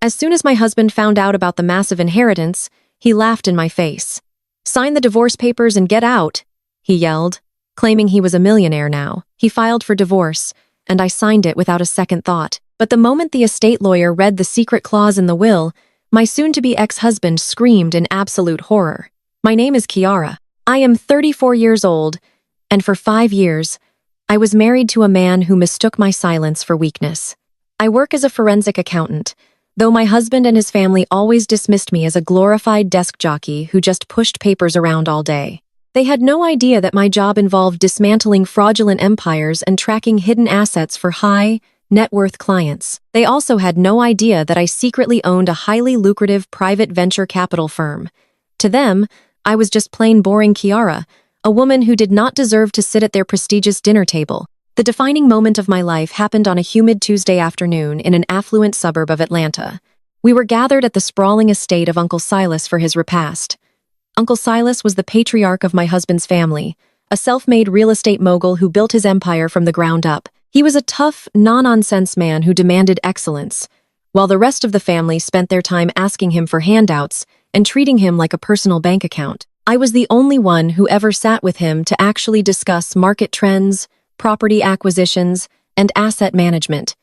As soon as my husband found out about the massive inheritance, he laughed in my face. "Sign the divorce papers and get out," he yelled, claiming he was a millionaire now. He filed for divorce, and I signed it without a second thought. But the moment the estate lawyer read the secret clause in the will, my soon-to-be ex-husband screamed in absolute horror. "My name is Kiara. I am 34 years old, and for 5 years, I was married to a man who mistook my silence for weakness. I work as a forensic accountant, though my husband and his family always dismissed me as a glorified desk jockey who just pushed papers around all day. They had no idea that my job involved dismantling fraudulent empires and tracking hidden assets for high, net-worth clients. They also had no idea that I secretly owned a highly lucrative private venture capital firm. To them, I was just plain boring Kiara, a woman who did not deserve to sit at their prestigious dinner table. The defining moment of my life happened on a humid Tuesday afternoon in an affluent suburb of Atlanta. We were gathered at the sprawling estate of Uncle Silas for his repast. Uncle Silas was the patriarch of my husband's family, a self-made real estate mogul who built his empire from the ground up. He was a tough, no-nonsense man who demanded excellence, while the rest of the family spent their time asking him for handouts and treating him like a personal bank account. I was the only one who ever sat with him to actually discuss market trends, property acquisitions, and asset management.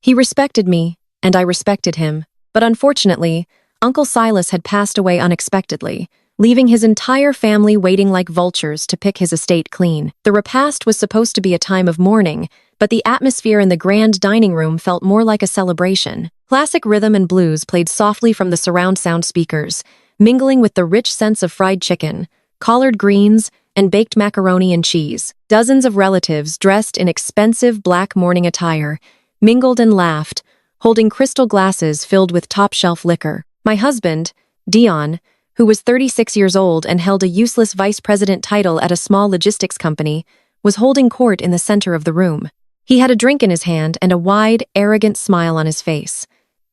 He respected me, and I respected him, but unfortunately, Uncle Silas had passed away unexpectedly, leaving his entire family waiting like vultures to pick his estate clean. The repast was supposed to be a time of mourning, but the atmosphere in the grand dining room felt more like a celebration. Classic rhythm and blues played softly from the surround sound speakers, mingling with the rich scents of fried chicken, collard greens, and baked macaroni and cheese. Dozens of relatives dressed in expensive black mourning attire mingled and laughed, holding crystal glasses filled with top-shelf liquor. My husband, Dion, who was 36 years old and held a useless vice president title at a small logistics company, was holding court in the center of the room. He had a drink in his hand and a wide, arrogant smile on his face.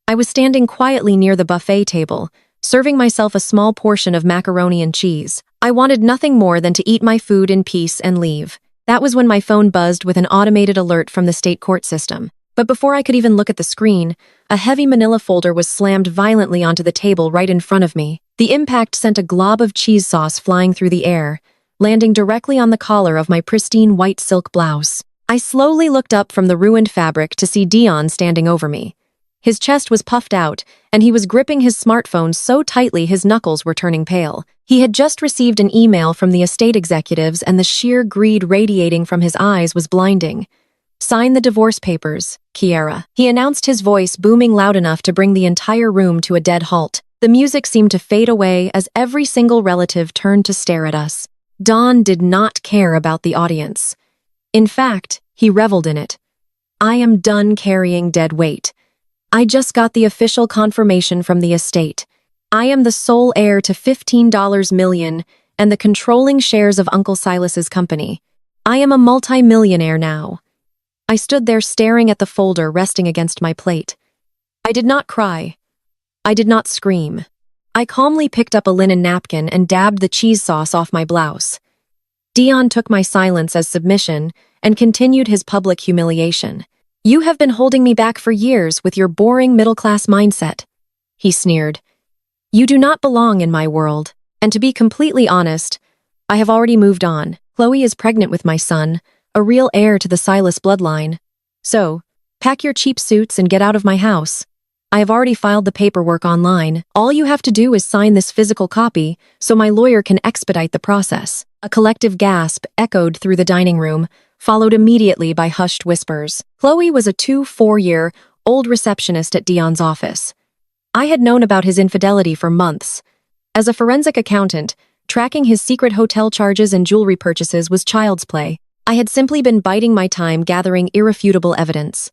I was standing quietly near the buffet table, serving myself a small portion of macaroni and cheese. I wanted nothing more than to eat my food in peace and leave. That was when my phone buzzed with an automated alert from the state court system. But before I could even look at the screen, a heavy manila folder was slammed violently onto the table right in front of me. The impact sent a glob of cheese sauce flying through the air, landing directly on the collar of my pristine white silk blouse. I slowly looked up from the ruined fabric to see Dion standing over me. His chest was puffed out, and he was gripping his smartphone so tightly his knuckles were turning pale. He had just received an email from the estate executives, and the sheer greed radiating from his eyes was blinding. "Sign the divorce papers, Kiara," he announced, his voice booming loud enough to bring the entire room to a dead halt. The music seemed to fade away as every single relative turned to stare at us. Don did not care about the audience. In fact, he reveled in it. "I am done carrying dead weight. I just got the official confirmation from the estate. I am the sole heir to $15 million and the controlling shares of Uncle Silas's company. I am a multi-millionaire now." I stood there staring at the folder resting against my plate. I did not cry. I did not scream. I calmly picked up a linen napkin and dabbed the cheese sauce off my blouse. Dion took my silence as submission and continued his public humiliation. "You have been holding me back for years with your boring middle-class mindset," he sneered. "You do not belong in my world, and to be completely honest, I have already moved on. Chloe is pregnant with my son, a real heir to the Silas bloodline. So, pack your cheap suits and get out of my house. I have already filed the paperwork online. All you have to do is sign this physical copy so my lawyer can expedite the process." A collective gasp echoed through the dining room, followed immediately by hushed whispers. Chloe was a 24-year-old receptionist at Dion's office. I had known about his infidelity for months. As a forensic accountant, tracking his secret hotel charges and jewelry purchases was child's play. I had simply been biding my time gathering irrefutable evidence.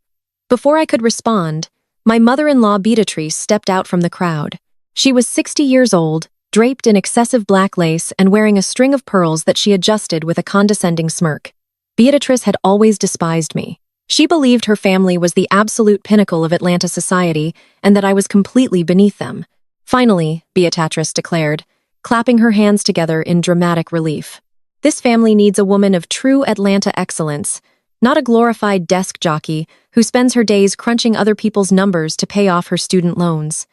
Before I could respond, my mother-in-law Beatrice stepped out from the crowd. She was 60 years old, draped in excessive black lace and wearing a string of pearls that she adjusted with a condescending smirk. Beatrice had always despised me. She believed her family was the absolute pinnacle of Atlanta society and that I was completely beneath them. "Finally," Beatrice declared, clapping her hands together in dramatic relief. "This family needs a woman of true Atlanta excellence, not a glorified desk jockey who spends her days crunching other people's numbers to pay off her student loans.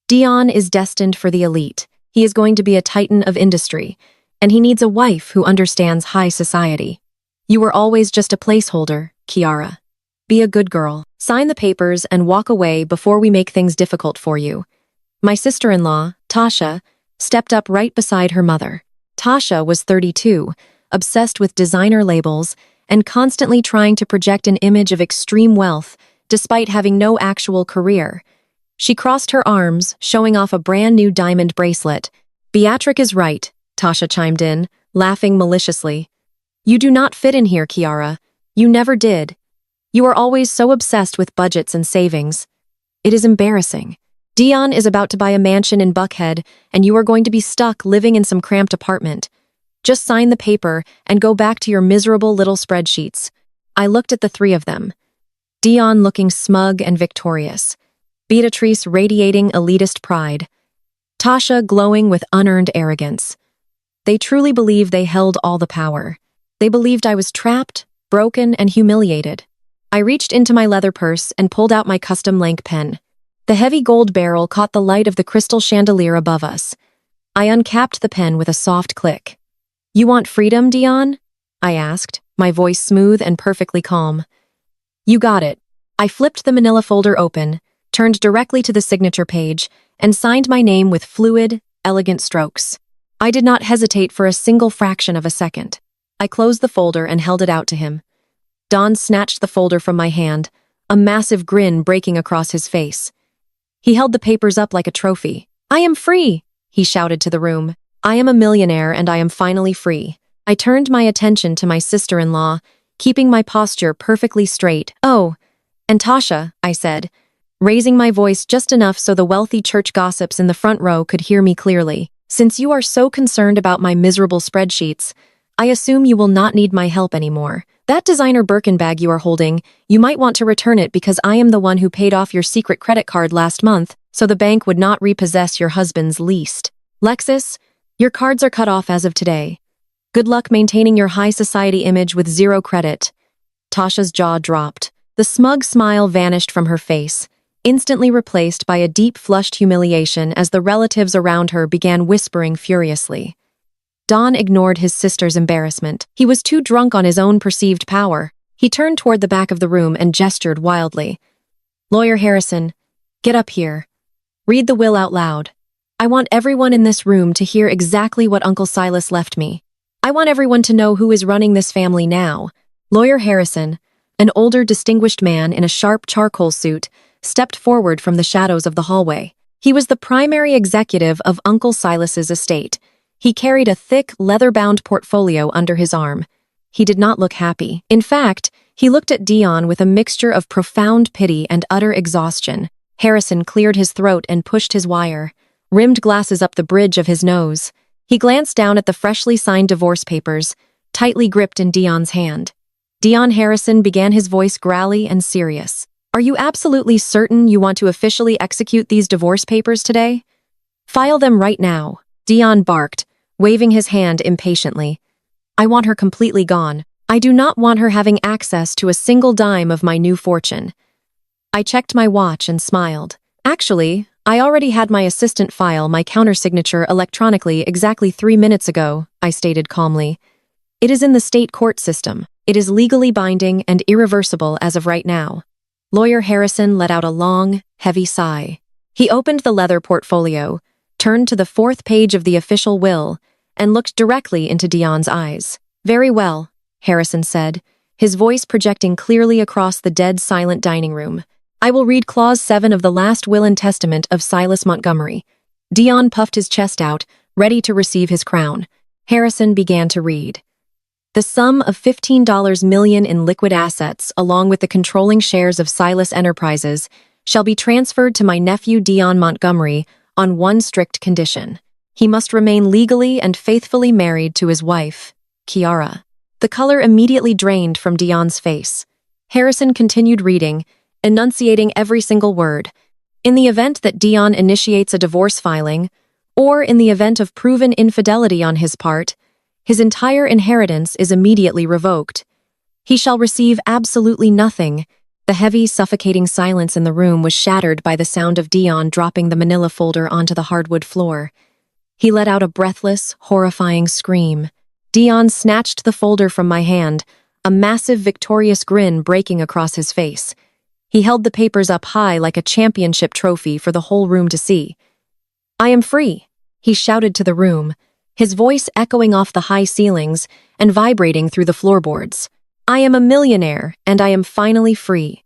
Dion is destined for the elite. He is going to be a titan of industry, and he needs a wife who understands high society. You were always just a placeholder, Kiara. Be a good girl. Sign the papers and walk away before we make things difficult for you. My sister-in-law, Tasha, stepped up right beside her mother. Tasha was 32, obsessed with designer labels, and constantly trying to project an image of extreme wealth despite having no actual career. She crossed her arms, showing off a brand new diamond bracelet. Beatrice is right, Tasha chimed in, laughing maliciously. You do not fit in here, Kiara. You never did. You are always so obsessed with budgets and savings. It is embarrassing. Dion is about to buy a mansion in Buckhead, and you are going to be stuck living in some cramped apartment. Just sign the paper and go back to your miserable little spreadsheets. I looked at the three of them. Dion looking smug and victorious. Beatrice radiating elitist pride. Tasha glowing with unearned arrogance. They truly believed they held all the power. They believed I was trapped, broken, and humiliated. I reached into my leather purse and pulled out my custom Lank pen. The heavy gold barrel caught the light of the crystal chandelier above us. I uncapped the pen with a soft click. You want freedom, Dion? I asked, my voice smooth and perfectly calm. You got it. I flipped the manila folder open, turned directly to the signature page, and signed my name with fluid, elegant strokes. I did not hesitate for a single fraction of a second. I closed the folder and held it out to him. Don snatched the folder from my hand, a massive grin breaking across his face. He held the papers up like a trophy. I am free, he shouted to the room. I am a millionaire and I am finally free. I turned my attention to my sister-in-law, keeping my posture perfectly straight. Oh, and Tasha, I said, raising my voice just enough so the wealthy church gossips in the front row could hear me clearly. Since you are so concerned about my miserable spreadsheets, I assume you will not need my help anymore. That designer Birkin bag you are holding, you might want to return it because I am the one who paid off your secret credit card last month, so the bank would not repossess your husband's leased. Lexus, your cards are cut off as of today. Good luck maintaining your high society image with zero credit. Tasha's jaw dropped. The smug smile vanished from her face, instantly replaced by a deep flushed humiliation as the relatives around her began whispering furiously. Don ignored his sister's embarrassment. He was too drunk on his own perceived power. He turned toward the back of the room and gestured wildly. Lawyer Harrison, get up here. Read the will out loud. I want everyone in this room to hear exactly what Uncle Silas left me. I want everyone to know who is running this family now. Lawyer Harrison, an older, distinguished man in a sharp charcoal suit, stepped forward from the shadows of the hallway. He was the primary executive of Uncle Silas's estate. He carried a thick, leather-bound portfolio under his arm. He did not look happy. In fact, he looked at Dion with a mixture of profound pity and utter exhaustion. Harrison cleared his throat and pushed his wire-rimmed glasses up the bridge of his nose. He glanced down at the freshly signed divorce papers, tightly gripped in Dion's hand. Dion Harrison began his voice growly and serious. Are you absolutely certain you want to officially execute these divorce papers today? File them right now, Dion barked, waving his hand impatiently. I want her completely gone. I do not want her having access to a single dime of my new fortune. I checked my watch and smiled. Actually, I already had my assistant file my countersignature electronically exactly 3 minutes ago, I stated calmly. It is in the state court system. It is legally binding and irreversible as of right now. Lawyer Harrison let out a long, heavy sigh. He opened the leather portfolio, turned to the 4th page of the official will, and looked directly into Dion's eyes. Very well, Harrison said, his voice projecting clearly across the dead silent dining room. I will read Clause 7 of the last will and testament of Silas Montgomery. Dion puffed his chest out, ready to receive his crown. Harrison began to read. The sum of $15 million in liquid assets, along with the controlling shares of Silas Enterprises, shall be transferred to my nephew Dion Montgomery on one strict condition. He must remain legally and faithfully married to his wife, Kiara. The color immediately drained from Dion's face. Harrison continued reading, enunciating every single word. In the event that Dion initiates a divorce filing, or in the event of proven infidelity on his part, his entire inheritance is immediately revoked. He shall receive absolutely nothing, The heavy, suffocating silence in the room was shattered by the sound of Dion dropping the manila folder onto the hardwood floor. He let out a breathless, horrifying scream. Dion snatched the folder from my hand, a massive, victorious grin breaking across his face. He held the papers up high like a championship trophy for the whole room to see. "I am free," he shouted to the room, his voice echoing off the high ceilings and vibrating through the floorboards. "I am a millionaire, and I am finally free."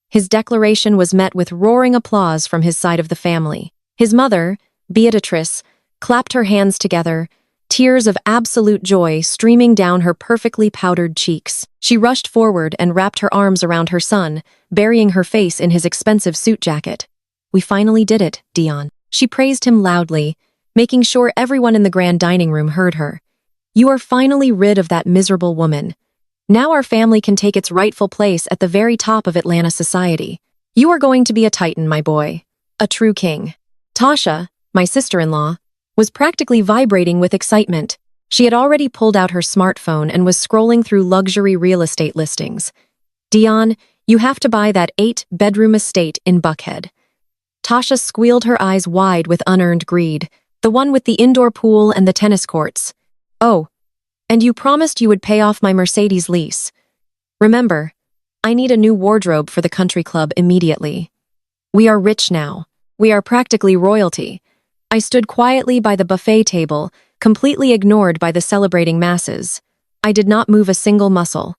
His declaration was met with roaring applause from his side of the family. His mother, Beatrice, clapped her hands together, tears of absolute joy streaming down her perfectly powdered cheeks. She rushed forward and wrapped her arms around her son, burying her face in his expensive suit jacket. "We finally did it, Dion." She praised him loudly, making sure everyone in the grand dining room heard her. "You are finally rid of that miserable woman. Now our family can take its rightful place at the very top of Atlanta society. You are going to be a titan, my boy. A true king." Tasha, my sister-in-law, was practically vibrating with excitement. She had already pulled out her smartphone and was scrolling through luxury real estate listings. "Dion, you have to buy that 8-bedroom estate in Buckhead." Tasha squealed her eyes wide with unearned greed, the one with the indoor pool and the tennis courts. "Oh, and you promised you would pay off my Mercedes lease. Remember, I need a new wardrobe for the country club immediately. We are rich now. We are practically royalty." I stood quietly by the buffet table, completely ignored by the celebrating masses. I did not move a single muscle.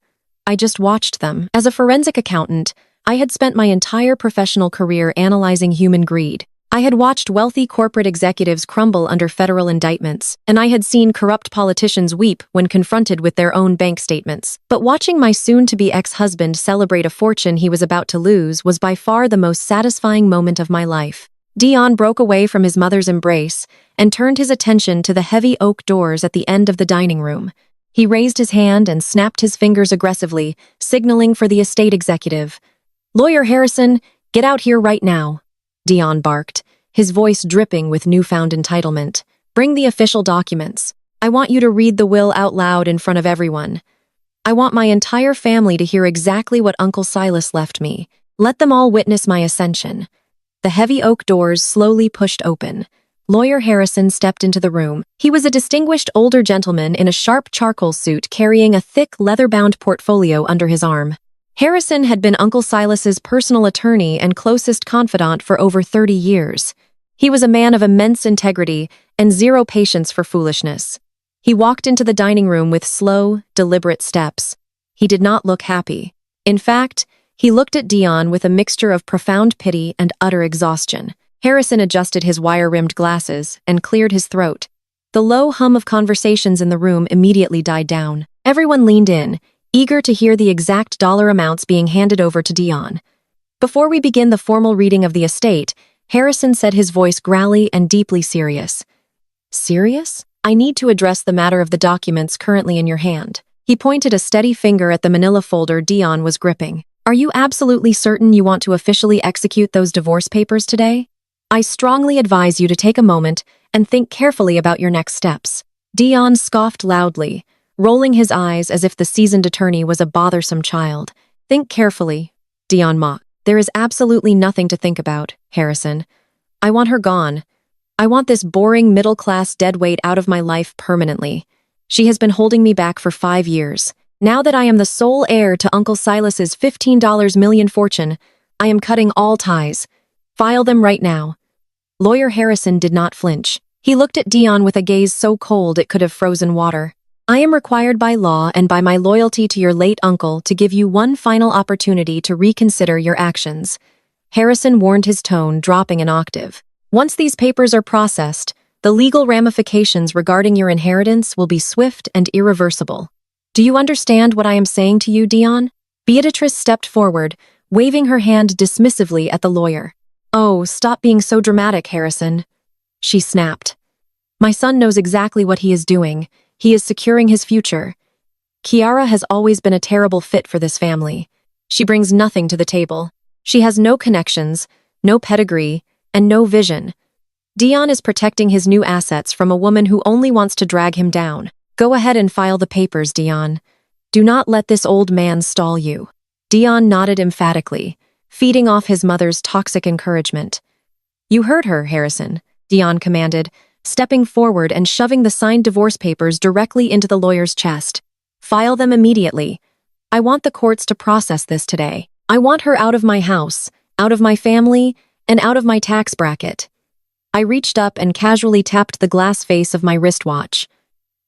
I just watched them. As a forensic accountant, I had spent my entire professional career analyzing human greed. I had watched wealthy corporate executives crumble under federal indictments, and I had seen corrupt politicians weep when confronted with their own bank statements. But watching my soon-to-be ex-husband celebrate a fortune he was about to lose was by far the most satisfying moment of my life. Dion broke away from his mother's embrace and turned his attention to the heavy oak doors at the end of the dining room. He raised his hand and snapped his fingers aggressively, signaling for the estate executive. "Lawyer Harrison, get out here right now," Dion barked, his voice dripping with newfound entitlement. "Bring the official documents. I want you to read the will out loud in front of everyone. I want my entire family to hear exactly what Uncle Silas left me. Let them all witness my ascension." The heavy oak doors slowly pushed open. Lawyer Harrison stepped into the room. He was a distinguished older gentleman in a sharp charcoal suit carrying a thick leather-bound portfolio under his arm. Harrison had been Uncle Silas's personal attorney and closest confidant for over 30 years. He was a man of immense integrity and zero patience for foolishness. He walked into the dining room with slow, deliberate steps. He did not look happy. In fact, he looked at Dion with a mixture of profound pity and utter exhaustion. Harrison adjusted his wire-rimmed glasses and cleared his throat. The low hum of conversations in the room immediately died down. Everyone leaned in, eager to hear the exact dollar amounts being handed over to Dion. "Before we begin the formal reading of the estate," Harrison said, his voice growly and deeply serious. "Serious? I need to address the matter of the documents currently in your hand." He pointed a steady finger at the manila folder Dion was gripping. "Are you absolutely certain you want to officially execute those divorce papers today? I strongly advise you to take a moment and think carefully about your next steps." Dion scoffed loudly, rolling his eyes as if the seasoned attorney was a bothersome child. "Think carefully," Dion mocked. "There is absolutely nothing to think about, Harrison. I want her gone. I want this boring middle-class deadweight out of my life permanently. She has been holding me back for 5 years. Now that I am the sole heir to Uncle Silas's $15 million fortune, I am cutting all ties. File them right now." Lawyer Harrison did not flinch. He looked at Dion with a gaze so cold it could have frozen water. "I am required by law and by my loyalty to your late uncle to give you one final opportunity to reconsider your actions." Harrison warned, his tone dropping an octave. "Once these papers are processed, the legal ramifications regarding your inheritance will be swift and irreversible. Do you understand what I am saying to you, Dion?" Beatrice stepped forward, waving her hand dismissively at the lawyer. "Oh, stop being so dramatic, Harrison," she snapped. "My son knows exactly what he is doing. He is securing his future. Kiara has always been a terrible fit for this family. She brings nothing to the table. She has no connections, no pedigree, and no vision. Dion is protecting his new assets from a woman who only wants to drag him down. Go ahead and file the papers, Dion. Do not let this old man stall you." Dion nodded emphatically, feeding off his mother's toxic encouragement. "You heard her, Harrison," Dion commanded, stepping forward and shoving the signed divorce papers directly into the lawyer's chest. "File them immediately. I want the courts to process this today. I want her out of my house, out of my family, and out of my tax bracket." I reached up and casually tapped the glass face of my wristwatch.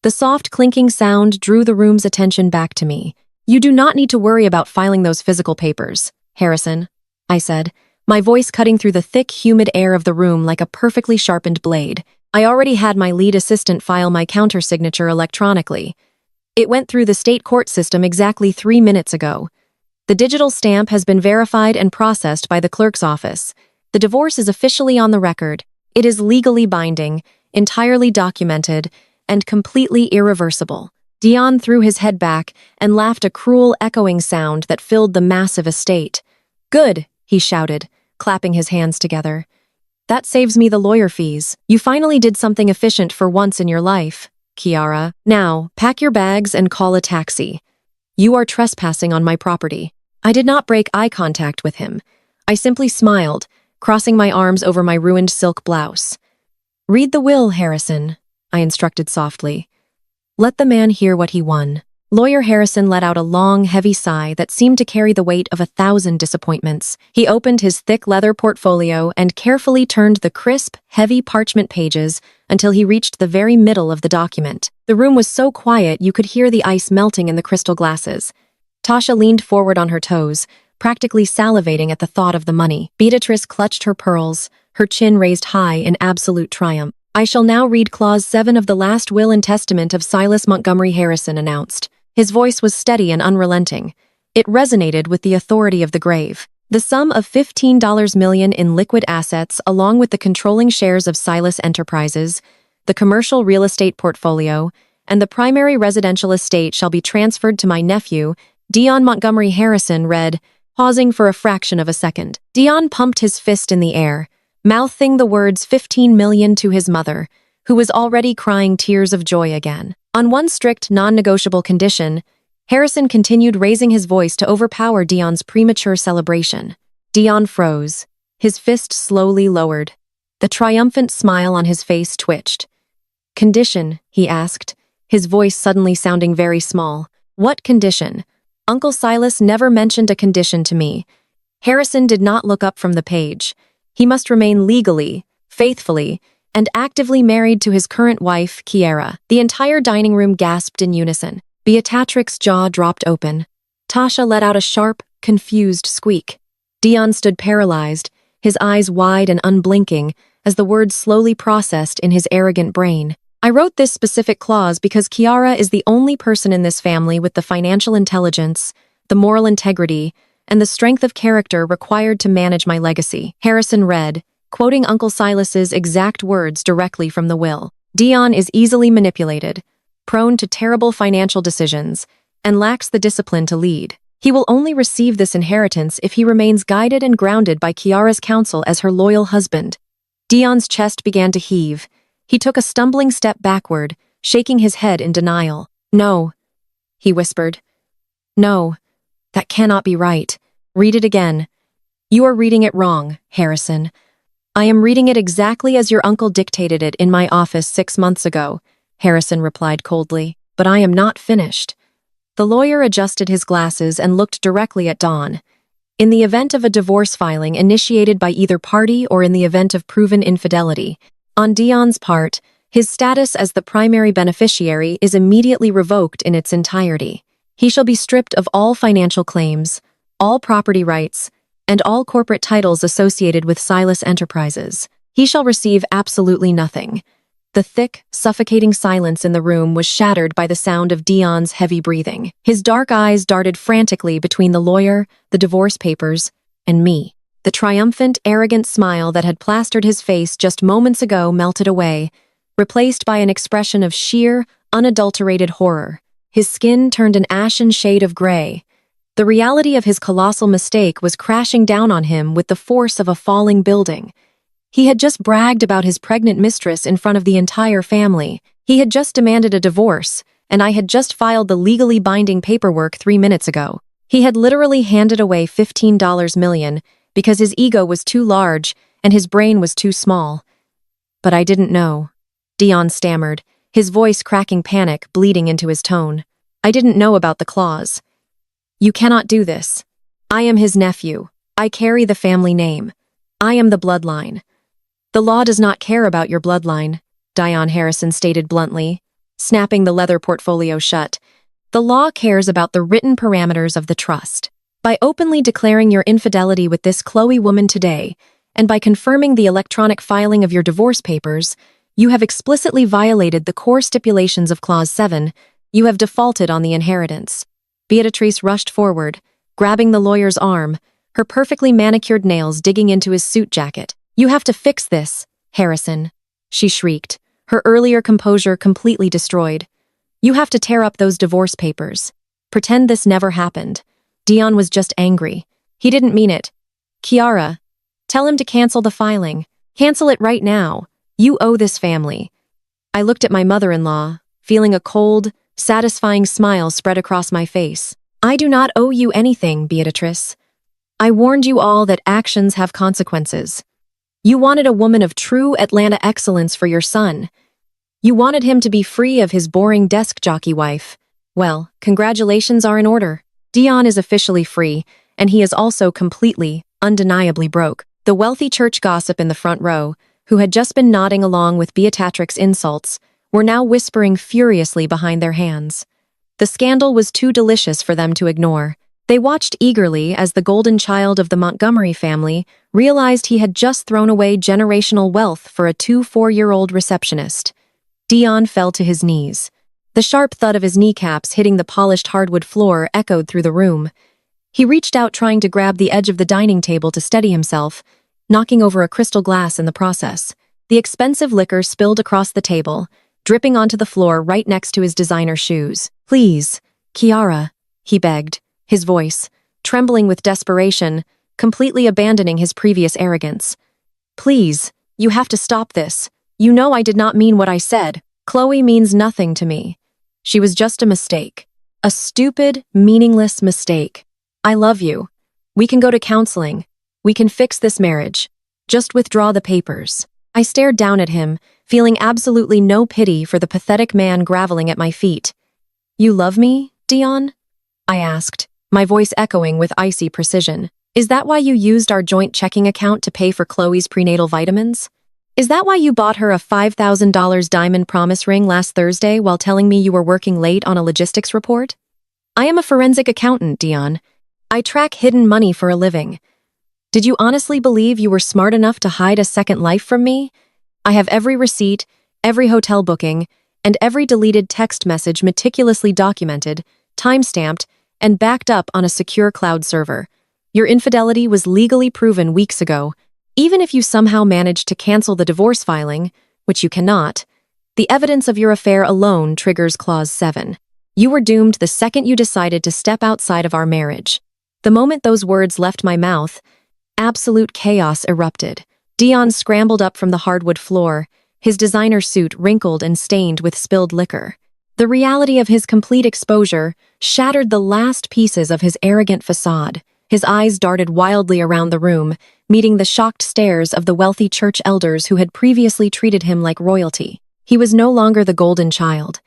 The soft clinking sound drew the room's attention back to me. "You do not need to worry about filing those physical papers, Harrison," I said, my voice cutting through the thick, humid air of the room like a perfectly sharpened blade. I already had my lead assistant file my countersignature electronically. It went through the state court system exactly 3 minutes ago. The digital stamp has been verified and processed by the clerk's office. The divorce is officially on the record. It is legally binding, entirely documented, and completely irreversible. Dion threw his head back and laughed a cruel, echoing sound that filled the massive estate. "Good," he shouted, clapping his hands together. "That saves me the lawyer fees. You finally did something efficient for once in your life, Kiara. Now, pack your bags and call a taxi. You are trespassing on my property." I did not break eye contact with him. I simply smiled, crossing my arms over my ruined silk blouse. "Read the will, Harrison," I instructed softly. "Let the man hear what he won." Lawyer Harrison let out a long, heavy sigh that seemed to carry the weight of 1,000 disappointments. He opened his thick leather portfolio and carefully turned the crisp, heavy parchment pages until he reached the very middle of the document. The room was so quiet you could hear the ice melting in the crystal glasses. Tasha leaned forward on her toes, practically salivating at the thought of the money. Beatrice clutched her pearls, her chin raised high in absolute triumph. "I shall now read Clause 7 of the last will and testament of Silas Montgomery Harrison," announced. His voice was steady and unrelenting. It resonated with the authority of the grave. "The sum of $15 million in liquid assets, along with the controlling shares of Silas Enterprises, the commercial real estate portfolio, and the primary residential estate shall be transferred to my nephew, Dion Montgomery Harrison," read, pausing for a fraction of a second. Dion pumped his fist in the air, mouthing the words 15 million to his mother, who was already crying tears of joy again. On one strict, non-negotiable condition, Harrison continued raising his voice to overpower Dion's premature celebration. Dion froze, his fist slowly lowered. The triumphant smile on his face twitched. "Condition?" he asked, his voice suddenly sounding very small. "What condition? Uncle Silas never mentioned a condition to me." Harrison did not look up from the page. He must remain legally, faithfully, and actively married to his current wife, Kiara. The entire dining room gasped in unison. Beatrix's jaw dropped open. Tasha let out a sharp, confused squeak. Dion stood paralyzed, his eyes wide and unblinking, as the words slowly processed in his arrogant brain. "I wrote this specific clause because Kiara is the only person in this family with the financial intelligence, the moral integrity, and the strength of character required to manage my legacy," Harrison read, quoting Uncle Silas's exact words directly from the will. "Dion is easily manipulated, prone to terrible financial decisions, and lacks the discipline to lead. He will only receive this inheritance if he remains guided and grounded by Kiara's counsel as her loyal husband." Dion's chest began to heave. He took a stumbling step backward, shaking his head in denial. "No," he whispered. "No, that cannot be right. Read it again." "You are reading it wrong, Harrison. I am reading it exactly as your uncle dictated it in my office 6 months ago," Harrison replied coldly. "But I am not finished." The lawyer adjusted his glasses and looked directly at Dawn. "In the event of a divorce filing initiated by either party or in the event of proven infidelity, on Dion's part, his status as the primary beneficiary is immediately revoked in its entirety. He shall be stripped of all financial claims, all property rights, and all corporate titles associated with Silas Enterprises. He shall receive absolutely nothing." The thick, suffocating silence in the room was shattered by the sound of Dion's heavy breathing. His dark eyes darted frantically between the lawyer, the divorce papers, and me. The triumphant, arrogant smile that had plastered his face just moments ago melted away, replaced by an expression of sheer, unadulterated horror. His skin turned an ashen shade of gray. The reality of his colossal mistake was crashing down on him with the force of a falling building. He had just bragged about his pregnant mistress in front of the entire family. He had just demanded a divorce, and I had just filed the legally binding paperwork 3 minutes ago. He had literally handed away $15 million because his ego was too large and his brain was too small. But I didn't know. Dion stammered, his voice cracking panic bleeding into his tone. I didn't know about the clause. You cannot do this. I am his nephew. I carry the family name. I am the bloodline. The law does not care about your bloodline, Dion Harrison stated bluntly, snapping the leather portfolio shut. The law cares about the written parameters of the trust. By openly declaring your infidelity with this Chloe woman today, and by confirming the electronic filing of your divorce papers, you have explicitly violated the core stipulations of Clause 7. You have defaulted on the inheritance. Beatrice rushed forward, grabbing the lawyer's arm, her perfectly manicured nails digging into his suit jacket. You have to fix this, Harrison, she shrieked, her earlier composure completely destroyed. You have to tear up those divorce papers. Pretend this never happened. Dion was just angry. He didn't mean it. Kiara, tell him to cancel the filing. Cancel it right now. You owe this family. I looked at my mother-in-law, feeling a cold, satisfying smile spread across my face. I do not owe you anything, Beatrice. I warned you all that actions have consequences. You wanted a woman of true Atlanta excellence for your son. You wanted him to be free of his boring desk jockey wife. Well, congratulations are in order. Dion is officially free, and he is also completely, undeniably broke. The wealthy church gossip in the front row, who had just been nodding along with Beatrix's insults, were now whispering furiously behind their hands. The scandal was too delicious for them to ignore. They watched eagerly as the golden child of the Montgomery family realized he had just thrown away generational wealth for a 4-year-old receptionist. Dion fell to his knees. The sharp thud of his kneecaps hitting the polished hardwood floor echoed through the room. He reached out trying to grab the edge of the dining table to steady himself, knocking over a crystal glass in the process. The expensive liquor spilled across the table, dripping onto the floor right next to his designer shoes. Please, Kiara, he begged, his voice, trembling with desperation, completely abandoning his previous arrogance. Please, you have to stop this. You know I did not mean what I said. Chloe means nothing to me. She was just a mistake. A stupid, meaningless mistake. I love you. We can go to counseling. We can fix this marriage. Just withdraw the papers. I stared down at him, feeling absolutely no pity for the pathetic man groveling at my feet. You love me, Dion? I asked, my voice echoing with icy precision. Is that why you used our joint checking account to pay for Chloe's prenatal vitamins? Is that why you bought her a $5,000 diamond promise ring last Thursday while telling me you were working late on a logistics report? I am a forensic accountant, Dion. I track hidden money for a living. Did you honestly believe you were smart enough to hide a second life from me? I have every receipt, every hotel booking, and every deleted text message meticulously documented, time-stamped, and backed up on a secure cloud server. Your infidelity was legally proven weeks ago. Even if you somehow managed to cancel the divorce filing, which you cannot, the evidence of your affair alone triggers Clause 7. You were doomed the second you decided to step outside of our marriage. The moment those words left my mouth, absolute chaos erupted. Dion scrambled up from the hardwood floor, his designer suit wrinkled and stained with spilled liquor. The reality of his complete exposure shattered the last pieces of his arrogant facade. His eyes darted wildly around the room, meeting the shocked stares of the wealthy church elders who had previously treated him like royalty. He was no longer the golden child.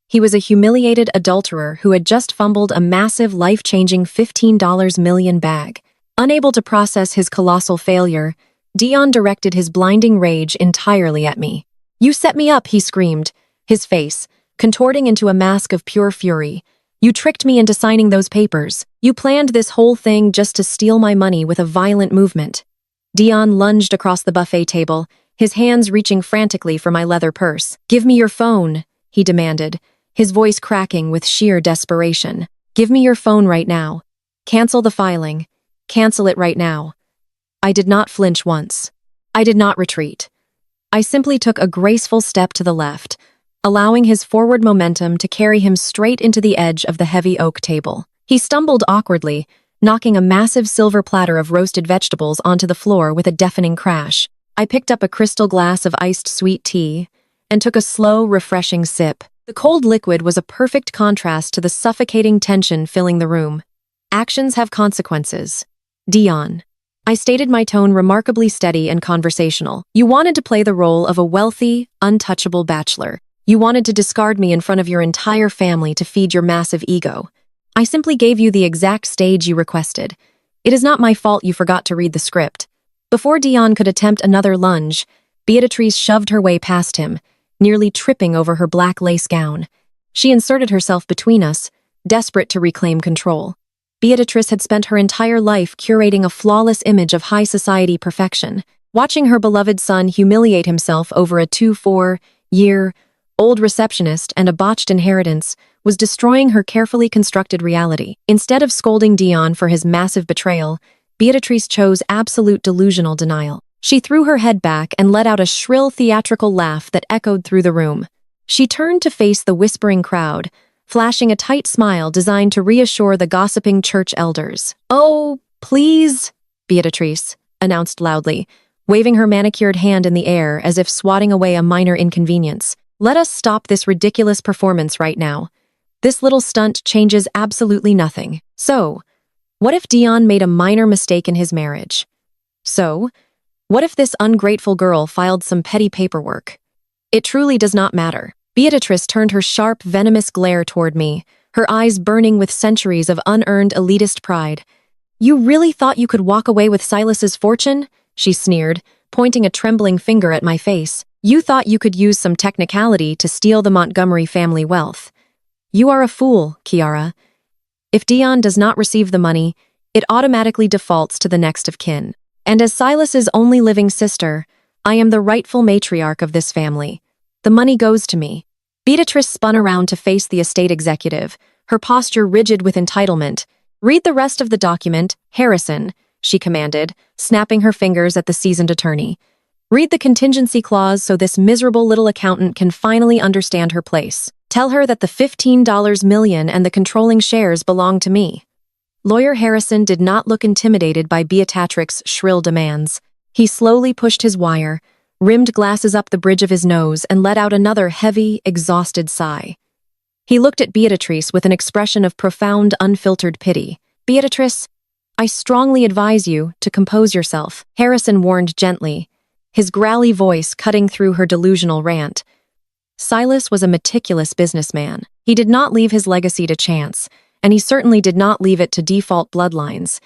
He was a humiliated adulterer who had just fumbled a massive, life-changing $15 million bag. Unable to process his colossal failure, Dion directed his blinding rage entirely at me. You set me up, he screamed, his face contorting into a mask of pure fury. You tricked me into signing those papers. You planned this whole thing just to steal my money with a violent movement. Dion lunged across the buffet table, his hands reaching frantically for my leather purse. Give me your phone, he demanded, his voice cracking with sheer desperation. Give me your phone right now. Cancel the filing. Cancel it right now. I did not flinch once. I did not retreat. I simply took a graceful step to the left, allowing his forward momentum to carry him straight into the edge of the heavy oak table. He stumbled awkwardly, knocking a massive silver platter of roasted vegetables onto the floor with a deafening crash. I picked up a crystal glass of iced sweet tea and took a slow, refreshing sip. The cold liquid was a perfect contrast to the suffocating tension filling the room. Actions have consequences. Dion. I stated my tone remarkably steady and conversational. You wanted to play the role of a wealthy, untouchable bachelor. You wanted to discard me in front of your entire family to feed your massive ego. I simply gave you the exact stage you requested. It is not my fault you forgot to read the script. Before Dion could attempt another lunge, Beatrice shoved her way past him, nearly tripping over her black lace gown. She inserted herself between us, desperate to reclaim control. Beatrice had spent her entire life curating a flawless image of high society perfection. Watching her beloved son humiliate himself over a 2-4-year-old receptionist and a botched inheritance was destroying her carefully constructed reality. Instead of scolding Dion for his massive betrayal, Beatrice chose absolute delusional denial. She threw her head back and let out a shrill theatrical laugh that echoed through the room. She turned to face the whispering crowd, flashing a tight smile designed to reassure the gossiping church elders. "Oh, please," Beatrice announced loudly, waving her manicured hand in the air as if swatting away a minor inconvenience. "Let us stop this ridiculous performance right now. This little stunt changes absolutely nothing. So, what if Dion made a minor mistake in his marriage? So, what if this ungrateful girl filed some petty paperwork? It truly does not matter." Beatrice turned her sharp, venomous glare toward me, her eyes burning with centuries of unearned elitist pride. "You really thought you could walk away with Silas's fortune?" she sneered, pointing a trembling finger at my face. "You thought you could use some technicality to steal the Montgomery family wealth. You are a fool, Kiara. If Dion does not receive the money, it automatically defaults to the next of kin. And as Silas's only living sister, I am the rightful matriarch of this family. The money goes to me." Beatrice spun around to face the estate executive, her posture rigid with entitlement. "Read the rest of the document, Harrison," she commanded, snapping her fingers at the seasoned attorney. "Read the contingency clause so this miserable little accountant can finally understand her place. Tell her that the $15 million and the controlling shares belong to me." Lawyer Harrison did not look intimidated by Beatrix's shrill demands. He slowly pushed his wire, rimmed glasses up the bridge of his nose, and let out another heavy, exhausted sigh. He looked at Beatrice with an expression of profound, unfiltered pity. "Beatrice, I strongly advise you to compose yourself," Harrison warned gently, his growly voice cutting through her delusional rant. Silas was a meticulous businessman. He did not leave his legacy to chance, and he certainly did not leave it to default bloodlines.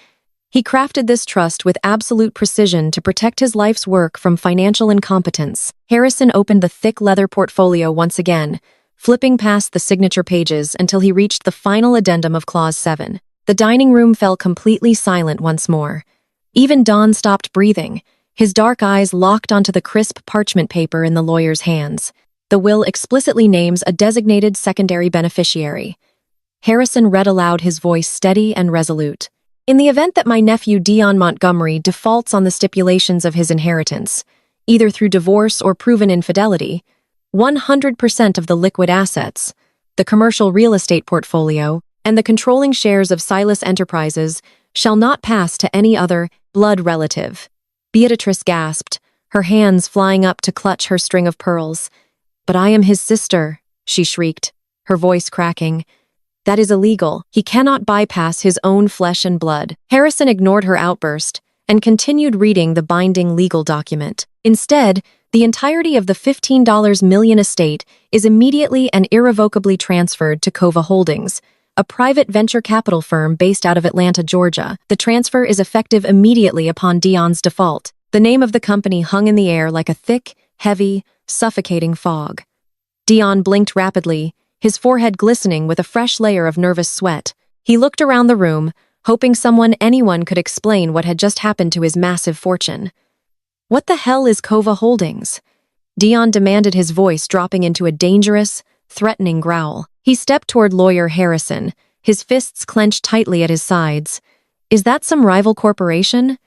He crafted this trust with absolute precision to protect his life's work from financial incompetence. Harrison opened the thick leather portfolio once again, flipping past the signature pages until he reached the final addendum of Clause 7. The dining room fell completely silent once more. Even Don stopped breathing, his dark eyes locked onto the crisp parchment paper in the lawyer's hands. The will explicitly names a designated secondary beneficiary. Harrison read aloud, his voice steady and resolute. "In the event that my nephew Dion Montgomery defaults on the stipulations of his inheritance, either through divorce or proven infidelity, 100% of the liquid assets, the commercial real estate portfolio, and the controlling shares of Silas Enterprises shall not pass to any other blood relative." Beatrice gasped, her hands flying up to clutch her string of pearls. "But I am his sister," she shrieked, her voice cracking. "That is illegal. He cannot bypass his own flesh and blood." Harrison ignored her outburst and continued reading the binding legal document. Instead, the entirety of the $15 million estate is immediately and irrevocably transferred to Cova Holdings, a private venture capital firm based out of Atlanta, Georgia. The transfer is effective immediately upon Dion's default. The name of the company hung in the air like a thick, heavy, suffocating fog. Dion blinked rapidly, his forehead glistening with a fresh layer of nervous sweat. He looked around the room, hoping anyone could explain what had just happened to his massive fortune. "What the hell is Cova Holdings?" Dion demanded, his voice dropping into a dangerous, threatening growl. He stepped toward Lawyer Harrison, his fists clenched tightly at his sides. "Is that some rival corporation?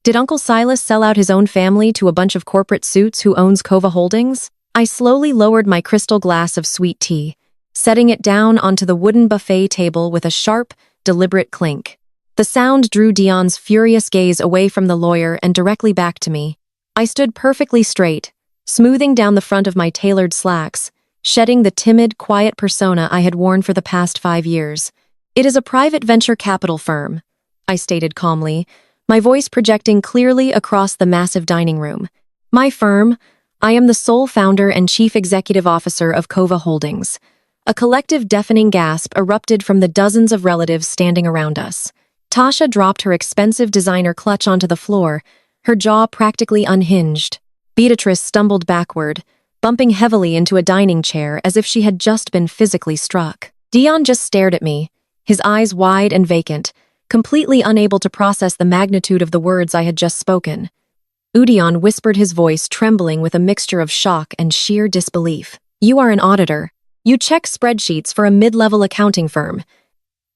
Did Uncle Silas sell out his own family to a bunch of corporate suits who owns Cova Holdings?" I slowly lowered my crystal glass of sweet tea, setting it down onto the wooden buffet table with a sharp, deliberate clink. The sound drew Dion's furious gaze away from the lawyer and directly back to me. I stood perfectly straight, smoothing down the front of my tailored slacks, shedding the timid, quiet persona I had worn for the past 5 years. It is a private venture capital firm, I stated calmly, my voice projecting clearly across the massive dining room. My firm, I am the sole founder and chief executive officer of Kova Holdings. A collective deafening gasp erupted from the dozens of relatives standing around us. Tasha dropped her expensive designer clutch onto the floor, her jaw practically unhinged. Beatrice stumbled backward, bumping heavily into a dining chair as if she had just been physically struck. Dion just stared at me, his eyes wide and vacant, completely unable to process the magnitude of the words I had just spoken. Udion whispered, his voice trembling with a mixture of shock and sheer disbelief. You are an auditor. You check spreadsheets for a mid-level accounting firm.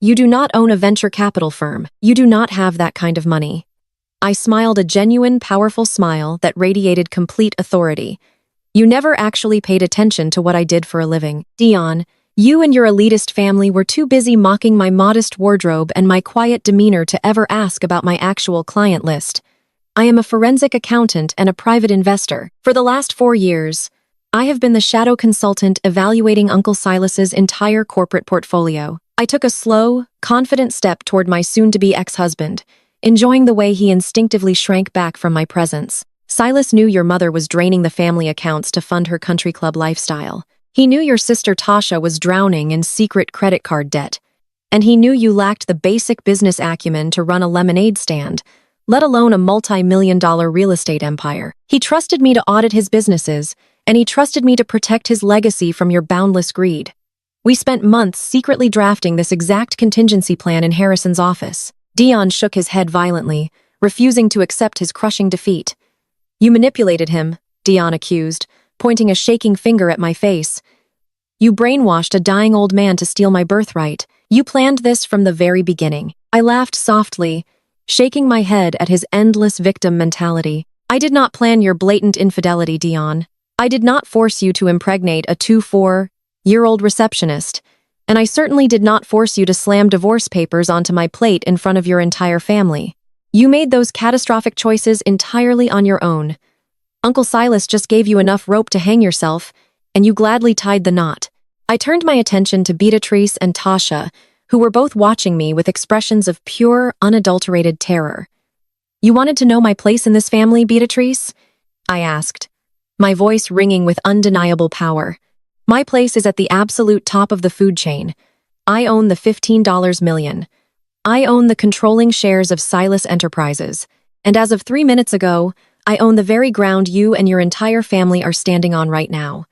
You do not own a venture capital firm. You do not have that kind of money. I smiled a genuine, powerful smile that radiated complete authority. You never actually paid attention to what I did for a living. Dion, you and your elitist family were too busy mocking my modest wardrobe and my quiet demeanor to ever ask about my actual client list. I am a forensic accountant and a private investor. For the last 4 years, I have been the shadow consultant evaluating Uncle Silas's entire corporate portfolio. I took a slow, confident step toward my soon-to-be ex-husband, enjoying the way he instinctively shrank back from my presence. Silas knew your mother was draining the family accounts to fund her country club lifestyle. He knew your sister Tasha was drowning in secret credit card debt. And he knew you lacked the basic business acumen to run a lemonade stand, let alone a multi-million-dollar real estate empire. He trusted me to audit his businesses, and he trusted me to protect his legacy from your boundless greed. We spent months secretly drafting this exact contingency plan in Harrison's office. Dion shook his head violently, refusing to accept his crushing defeat. You manipulated him, Dion accused, pointing a shaking finger at my face. You brainwashed a dying old man to steal my birthright. You planned this from the very beginning. I laughed softly, shaking my head at his endless victim mentality. I did not plan your blatant infidelity, Dion. I did not force you to impregnate a 24-year-old receptionist, and I certainly did not force you to slam divorce papers onto my plate in front of your entire family. You made those catastrophic choices entirely on your own. Uncle Silas just gave you enough rope to hang yourself, and you gladly tied the knot. I turned my attention to Beatrice and Tasha, who were both watching me with expressions of pure, unadulterated terror. You wanted to know my place in this family, Beatrice? I asked, my voice ringing with undeniable power. My place is at the absolute top of the food chain. I own the $15 million. I own the controlling shares of Silas Enterprises. And as of 3 minutes ago, I own the very ground you and your entire family are standing on right now.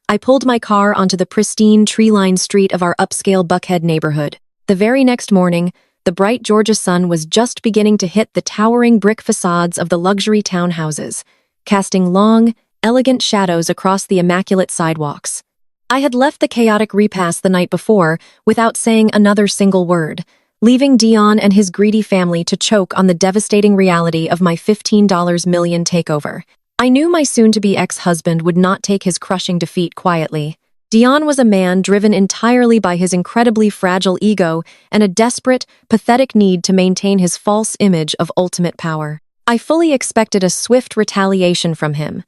I pulled my car onto the pristine, tree-lined street of our upscale Buckhead neighborhood. The very next morning, the bright Georgia sun was just beginning to hit the towering brick facades of the luxury townhouses, casting long, elegant shadows across the immaculate sidewalks. I had left the chaotic repast the night before without saying another single word, leaving Dion and his greedy family to choke on the devastating reality of my $15 million takeover. I knew my soon-to-be ex-husband would not take his crushing defeat quietly. Dion was a man driven entirely by his incredibly fragile ego and a desperate, pathetic need to maintain his false image of ultimate power. I fully expected a swift retaliation from him.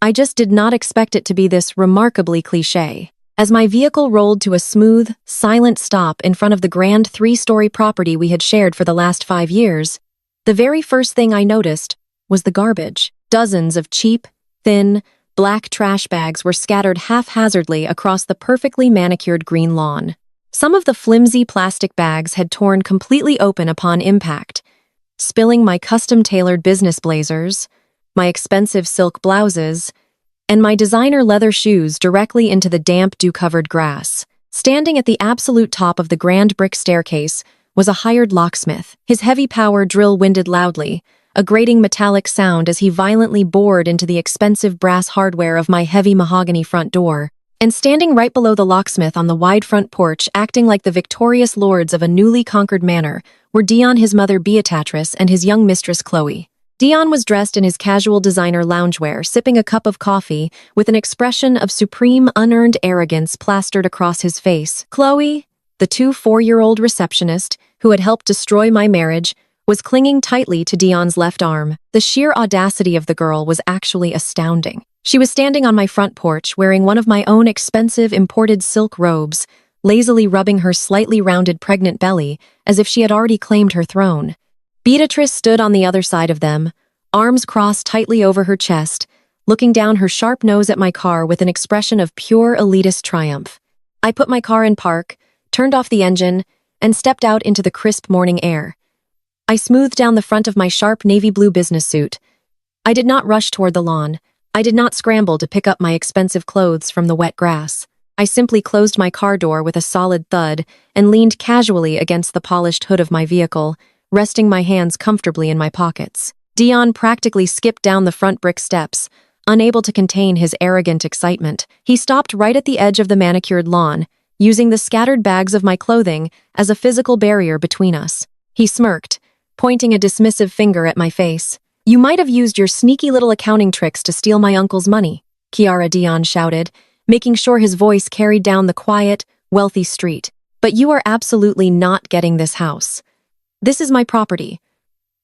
I just did not expect it to be this remarkably cliché. As my vehicle rolled to a smooth, silent stop in front of the grand 3-story property we had shared for the last 5 years, the very first thing I noticed was the garbage. Dozens of cheap, thin, black trash bags were scattered haphazardly across the perfectly manicured green lawn. Some of the flimsy plastic bags had torn completely open upon impact, spilling my custom-tailored business blazers, my expensive silk blouses, and my designer leather shoes directly into the damp, dew-covered grass. Standing at the absolute top of the grand brick staircase was a hired locksmith. His heavy power drill winded loudly, a grating metallic sound as he violently bored into the expensive brass hardware of my heavy mahogany front door. And standing right below the locksmith on the wide front porch, acting like the victorious lords of a newly conquered manor, were Dion, his mother Beatrice, and his young mistress Chloe. Dion was dressed in his casual designer loungewear, sipping a cup of coffee, with an expression of supreme unearned arrogance plastered across his face. Chloe, the 4-year-old receptionist, who had helped destroy my marriage, was clinging tightly to Dion's left arm. The sheer audacity of the girl was actually astounding. She was standing on my front porch, wearing one of my own expensive imported silk robes, lazily rubbing her slightly rounded pregnant belly as if she had already claimed her throne. Beatrice stood on the other side of them, arms crossed tightly over her chest, looking down her sharp nose at my car with an expression of pure elitist triumph. I put my car in park, turned off the engine, and stepped out into the crisp morning air. I smoothed down the front of my sharp navy blue business suit. I did not rush toward the lawn. I did not scramble to pick up my expensive clothes from the wet grass. I simply closed my car door with a solid thud and leaned casually against the polished hood of my vehicle, resting my hands comfortably in my pockets. Dion practically skipped down the front brick steps, unable to contain his arrogant excitement. He stopped right at the edge of the manicured lawn, using the scattered bags of my clothing as a physical barrier between us. He smirked, pointing a dismissive finger at my face. "You might have used your sneaky little accounting tricks to steal my uncle's money," Kiara Dion shouted, making sure his voice carried down the quiet, wealthy street. "But you are absolutely not getting this house. This is my property.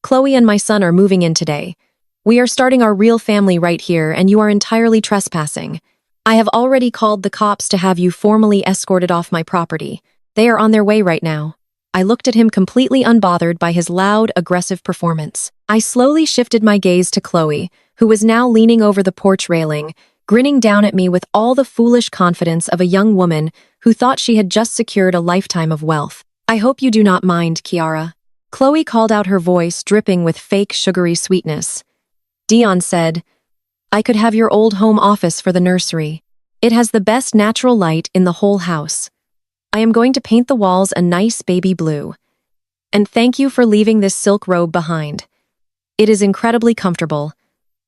Chloe and my son are moving in today. We are starting our real family right here, and you are entirely trespassing. I have already called the cops to have you formally escorted off my property. They are on their way right now." I looked at him completely unbothered by his loud, aggressive performance. I slowly shifted my gaze to Chloe, who was now leaning over the porch railing, grinning down at me with all the foolish confidence of a young woman who thought she had just secured a lifetime of wealth. "I hope you do not mind, Kiara." Chloe called out, her voice dripping with fake sugary sweetness. Dion said, "I could have your old home office for the nursery. It has the best natural light in the whole house. I am going to paint the walls a nice baby blue. And thank you for leaving this silk robe behind. It is incredibly comfortable."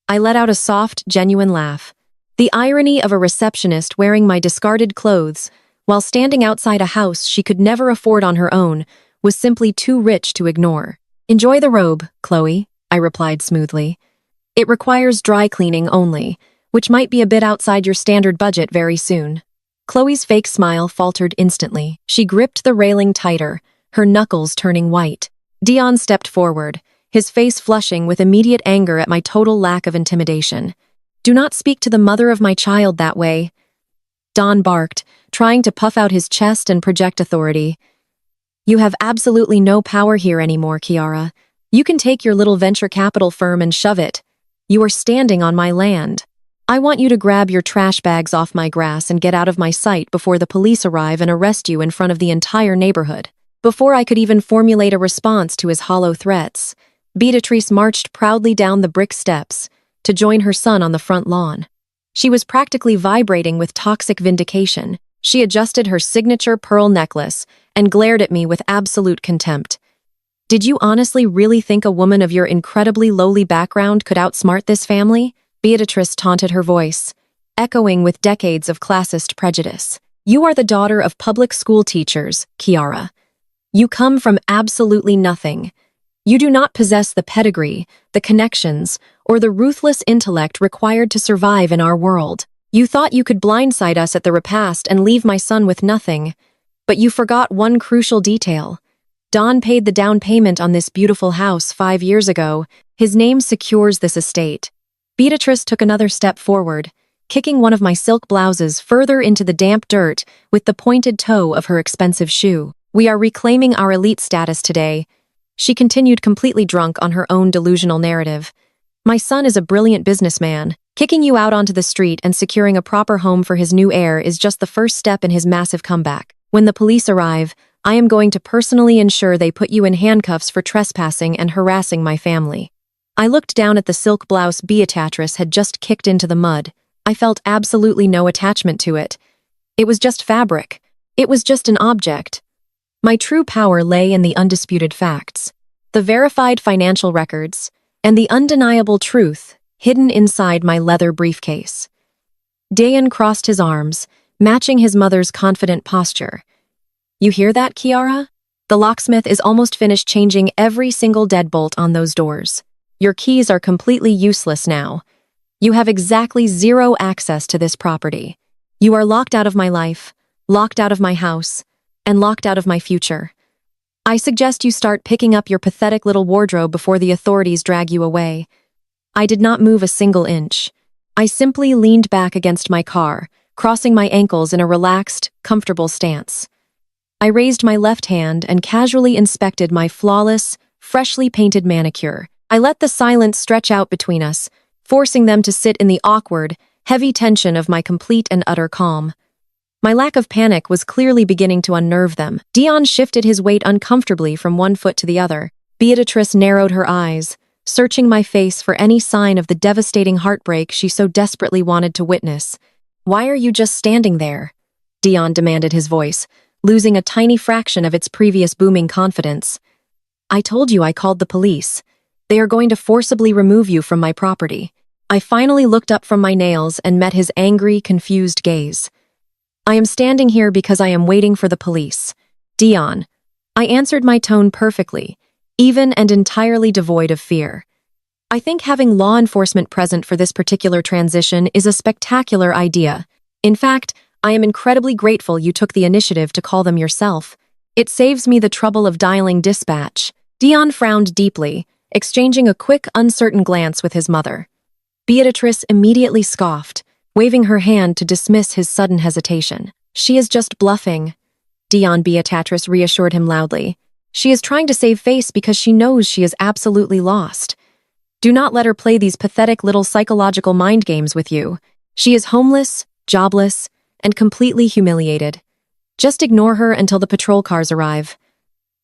I let out a soft, genuine laugh. The irony of a receptionist wearing my discarded clothes while standing outside a house she could never afford on her own was simply too rich to ignore. "Enjoy the robe, Chloe," I replied smoothly. "It requires dry cleaning only, which might be a bit outside your standard budget very soon." Chloe's fake smile faltered instantly. She gripped the railing tighter, her knuckles turning white. Dion stepped forward, his face flushing with immediate anger at my total lack of intimidation. "Do not speak to the mother of my child that way," Don barked, trying to puff out his chest and project authority. "You have absolutely no power here anymore, Kiara. You can take your little venture capital firm and shove it. You are standing on my land. I want you to grab your trash bags off my grass and get out of my sight before the police arrive and arrest you in front of the entire neighborhood." Before I could even formulate a response to his hollow threats, Beatrice marched proudly down the brick steps to join her son on the front lawn. She was practically vibrating with toxic vindication. She adjusted her signature pearl necklace and glared at me with absolute contempt. "Did you honestly really think a woman of your incredibly lowly background could outsmart this family?" Beatrice taunted, her voice echoing with decades of classist prejudice. "You are the daughter of public school teachers, Kiara. You come from absolutely nothing. You do not possess the pedigree, the connections, or the ruthless intellect required to survive in our world. You thought you could blindside us at the repast and leave my son with nothing. But you forgot one crucial detail. Don paid the down payment on this beautiful house 5 years ago. His name secures this estate." Beatrice took another step forward, kicking one of my silk blouses further into the damp dirt with the pointed toe of her expensive shoe. "We are reclaiming our elite status today," she continued, completely drunk on her own delusional narrative. "My son is a brilliant businessman. Kicking you out onto the street and securing a proper home for his new heir is just the first step in his massive comeback. When the police arrive, I am going to personally ensure they put you in handcuffs for trespassing and harassing my family." I looked down at the silk blouse Beatrice had just kicked into the mud. I felt absolutely no attachment to it. It was just fabric. It was just an object. My true power lay in the undisputed facts, the verified financial records, and the undeniable truth hidden inside my leather briefcase. Dayan crossed his arms, matching his mother's confident posture. "You hear that, Kiara? The locksmith is almost finished changing every single deadbolt on those doors. Your keys are completely useless now. You have exactly zero access to this property. You are locked out of my life, locked out of my house, and locked out of my future. I suggest you start picking up your pathetic little wardrobe before the authorities drag you away." I did not move a single inch. I simply leaned back against my car, crossing my ankles in a relaxed, comfortable stance. I raised my left hand and casually inspected my flawless, freshly painted manicure. I let the silence stretch out between us, forcing them to sit in the awkward, heavy tension of my complete and utter calm. My lack of panic was clearly beginning to unnerve them. Dion shifted his weight uncomfortably from one foot to the other. Beatrice narrowed her eyes, searching my face for any sign of the devastating heartbreak she so desperately wanted to witness. "Why are you just standing there?" Dion demanded, his voice, losing a tiny fraction of its previous booming confidence. "I told you I called the police. They are going to forcibly remove you from my property." I finally looked up from my nails and met his angry, confused gaze. "I am standing here because I am waiting for the police. Dion." I answered, my tone perfectly, even and entirely devoid of fear. "I think having law enforcement present for this particular transition is a spectacular idea. In fact, I am incredibly grateful you took the initiative to call them yourself. It saves me the trouble of dialing dispatch." Dion frowned deeply, exchanging a quick, uncertain glance with his mother. Beatrice immediately scoffed, waving her hand to dismiss his sudden hesitation. "She is just bluffing," Beatrice reassured him loudly. "She is trying to save face because she knows she is absolutely lost. Do not let her play these pathetic little psychological mind games with you. She is homeless, jobless, and completely humiliated. Just ignore her until the patrol cars arrive."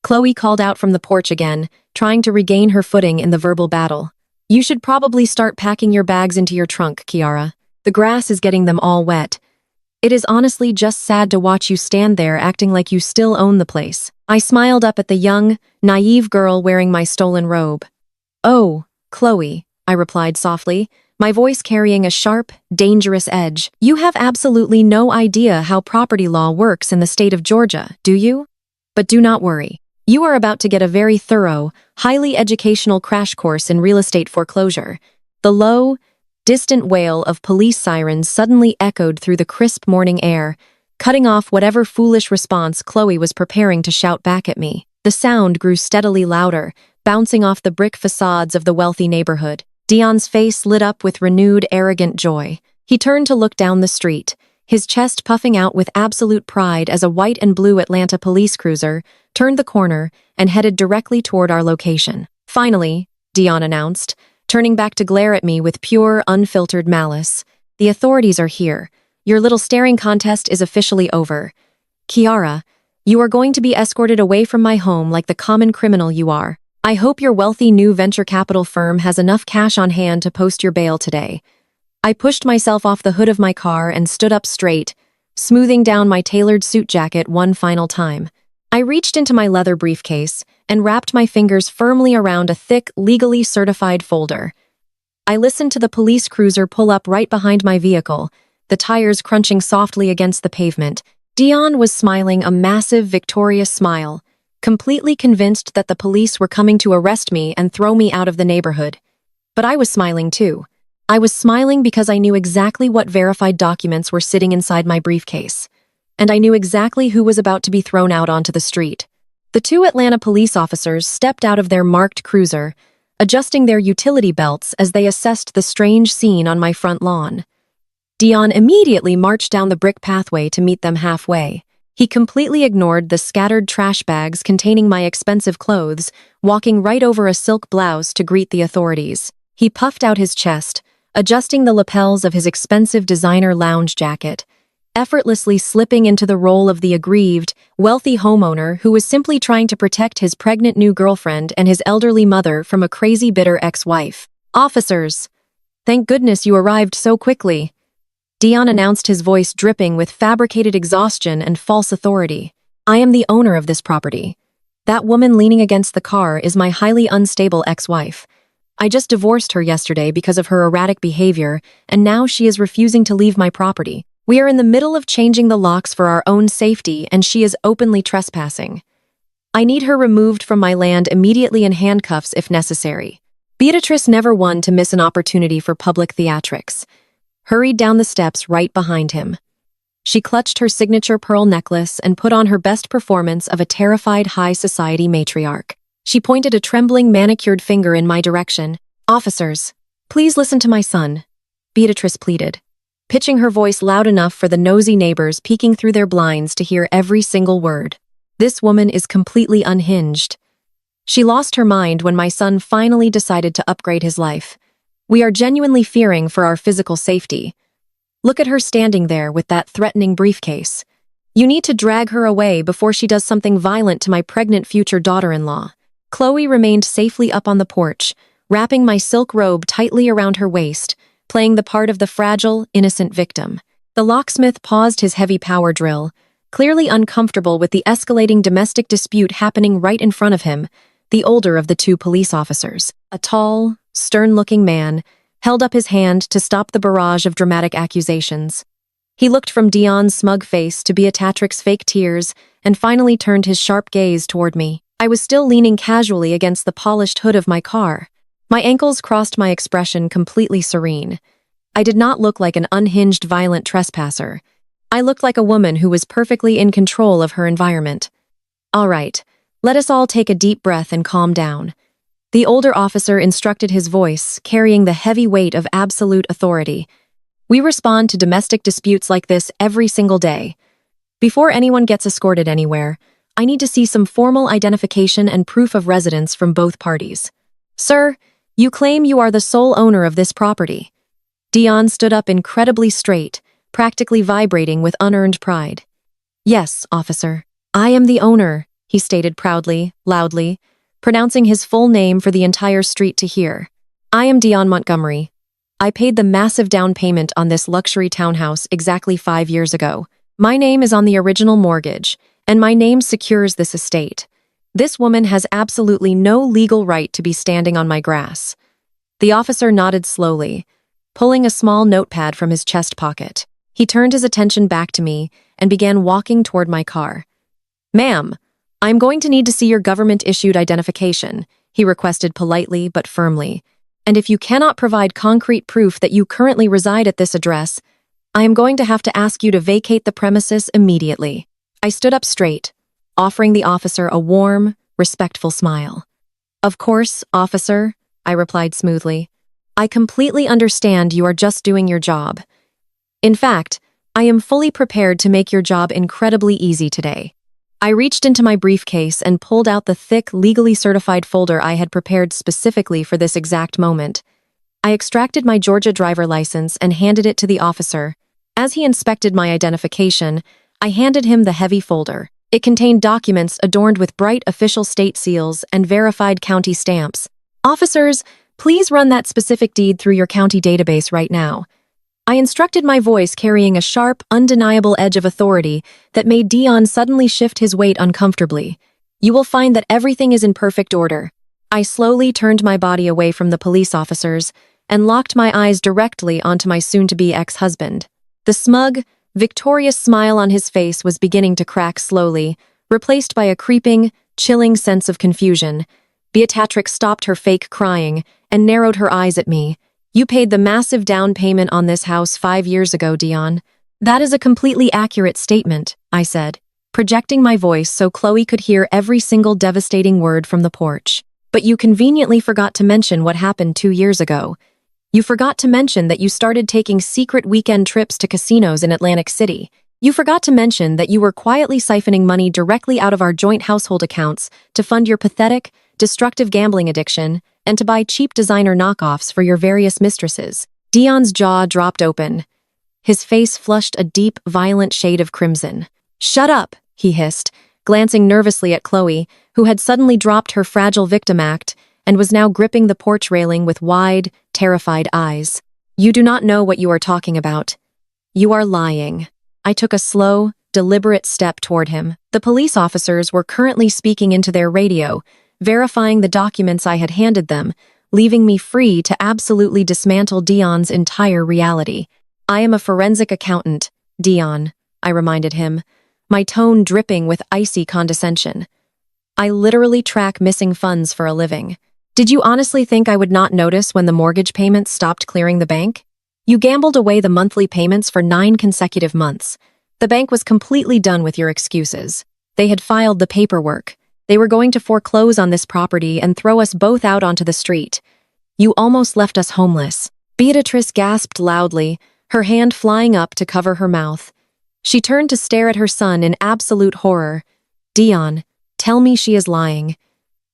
Chloe called out from the porch again, trying to regain her footing in the verbal battle. "You should probably start packing your bags into your trunk, Kiara. The grass is getting them all wet. It is honestly just sad to watch you stand there acting like you still own the place." I smiled up at the young, naive girl wearing my stolen robe. "Oh, Chloe," I replied softly, my voice carrying a sharp, dangerous edge. "You have absolutely no idea how property law works in the state of Georgia, do you? But do not worry. You are about to get a very thorough, highly educational crash course in real estate foreclosure." The low, distant wail of police sirens suddenly echoed through the crisp morning air, cutting off whatever foolish response Chloe was preparing to shout back at me. The sound grew steadily louder, bouncing off the brick facades of the wealthy neighborhood. Dion's face lit up with renewed, arrogant joy. He turned to look down the street, his chest puffing out with absolute pride as a white and blue Atlanta police cruiser turned the corner and headed directly toward our location. "Finally," Dion announced, turning back to glare at me with pure, unfiltered malice. "The authorities are here. Your little staring contest is officially over. Kiara, you are going to be escorted away from my home like the common criminal you are. I hope your wealthy new venture capital firm has enough cash on hand to post your bail today." I pushed myself off the hood of my car and stood up straight, smoothing down my tailored suit jacket one final time. I reached into my leather briefcase and wrapped my fingers firmly around a thick, legally certified folder. I listened to the police cruiser pull up right behind my vehicle, the tires crunching softly against the pavement. Dion was smiling a massive, victorious smile, completely convinced that the police were coming to arrest me and throw me out of the neighborhood. But I was smiling too. I was smiling because I knew exactly what verified documents were sitting inside my briefcase. And I knew exactly who was about to be thrown out onto the street. The two Atlanta police officers stepped out of their marked cruiser, adjusting their utility belts as they assessed the strange scene on my front lawn. Dion immediately marched down the brick pathway to meet them halfway. He completely ignored the scattered trash bags containing my expensive clothes, walking right over a silk blouse to greet the authorities. He puffed out his chest, adjusting the lapels of his expensive designer lounge jacket, effortlessly slipping into the role of the aggrieved, wealthy homeowner who was simply trying to protect his pregnant new girlfriend and his elderly mother from a crazy, bitter ex-wife. "Officers, thank goodness you arrived so quickly," Dion announced, his voice dripping with fabricated exhaustion and false authority. "I am the owner of this property. That woman leaning against the car is my highly unstable ex-wife. I just divorced her yesterday because of her erratic behavior, and now she is refusing to leave my property. We are in the middle of changing the locks for our own safety, and she is openly trespassing. I need her removed from my land immediately in handcuffs if necessary." Beatrice, never one to miss an opportunity for public theatrics, hurried down the steps right behind him. She clutched her signature pearl necklace and put on her best performance of a terrified high society matriarch. She pointed a trembling, manicured finger in my direction. "Officers, please listen to my son," Beatrice pleaded, pitching her voice loud enough for the nosy neighbors peeking through their blinds to hear every single word. This woman is completely unhinged. She lost her mind when my son finally decided to upgrade his life. We are genuinely fearing for our physical safety. Look at her standing there with that threatening briefcase. You need to drag her away before she does something violent to my pregnant future daughter-in-law. Chloe remained safely up on the porch, wrapping my silk robe tightly around her waist, playing the part of the fragile, innocent victim. The locksmith paused his heavy power drill, clearly uncomfortable with the escalating domestic dispute happening right in front of him. The older of the two police officers, a tall, stern-looking man, held up his hand to stop the barrage of dramatic accusations. He looked from Dion's smug face to Beatrix's fake tears and finally turned his sharp gaze toward me. I was still leaning casually against the polished hood of my car. My ankles crossed my expression completely serene. I did not look like an unhinged violent trespasser. I looked like a woman who was perfectly in control of her environment. All right, let us all take a deep breath and calm down. The older officer instructed, his voice carrying the heavy weight of absolute authority. We respond to domestic disputes like this every single day. Before anyone gets escorted anywhere, I need to see some formal identification and proof of residence from both parties. Sir, you claim you are the sole owner of this property. Dion stood up incredibly straight, practically vibrating with unearned pride. Yes, officer. I am the owner, he stated proudly, loudly, pronouncing his full name for the entire street to hear. I am Dion Montgomery. I paid the massive down payment on this luxury townhouse exactly 5 years ago. My name is on the original mortgage, and my name secures this estate. This woman has absolutely no legal right to be standing on my grass. The officer nodded slowly, pulling a small notepad from his chest pocket. He turned his attention back to me and began walking toward my car. Ma'am, I'm going to need to see your government-issued identification, he requested politely but firmly. And if you cannot provide concrete proof that you currently reside at this address, I am going to have to ask you to vacate the premises immediately. I stood up straight, offering the officer a warm, respectful smile. Of course, officer, I replied smoothly. I completely understand you are just doing your job. In fact, I am fully prepared to make your job incredibly easy today. I reached into my briefcase and pulled out the thick, legally certified folder I had prepared specifically for this exact moment. I extracted my Georgia driver license and handed it to the officer. As he inspected my identification, I handed him the heavy folder. It contained documents adorned with bright official state seals and verified county stamps. Officers, please run that specific deed through your county database right now. I instructed, my voice carrying a sharp, undeniable edge of authority that made Dion suddenly shift his weight uncomfortably. You will find that everything is in perfect order. I slowly turned my body away from the police officers and locked my eyes directly onto my soon-to-be ex-husband. The smug, victorious smile on his face was beginning to crack slowly, replaced by a creeping, chilling sense of confusion. Beatrix stopped her fake crying and narrowed her eyes at me. You paid the massive down payment on this house 5 years ago, Dion. That is a completely accurate statement, I said, projecting my voice so Chloe could hear every single devastating word from the porch. But you conveniently forgot to mention what happened 2 years ago. You forgot to mention that you started taking secret weekend trips to casinos in Atlantic City. You forgot to mention that you were quietly siphoning money directly out of our joint household accounts to fund your pathetic, destructive gambling addiction, and to buy cheap designer knockoffs for your various mistresses. Dion's jaw dropped open. His face flushed a deep, violent shade of crimson. Shut up, he hissed, glancing nervously at Chloe, who had suddenly dropped her fragile victim act and was now gripping the porch railing with wide, terrified eyes. You do not know what you are talking about. You are lying. I took a slow, deliberate step toward him. The police officers were currently speaking into their radio, verifying the documents I had handed them, leaving me free to absolutely dismantle Dion's entire reality. I am a forensic accountant, Dion, I reminded him, my tone dripping with icy condescension. I literally track missing funds for a living. Did you honestly think I would not notice when the mortgage payments stopped clearing the bank? You gambled away the monthly payments for 9 consecutive months. The bank was completely done with your excuses. They had filed the paperwork. They were going to foreclose on this property and throw us both out onto the street. You almost left us homeless. Beatrix gasped loudly, her hand flying up to cover her mouth. She turned to stare at her son in absolute horror. Dion, tell me she is lying.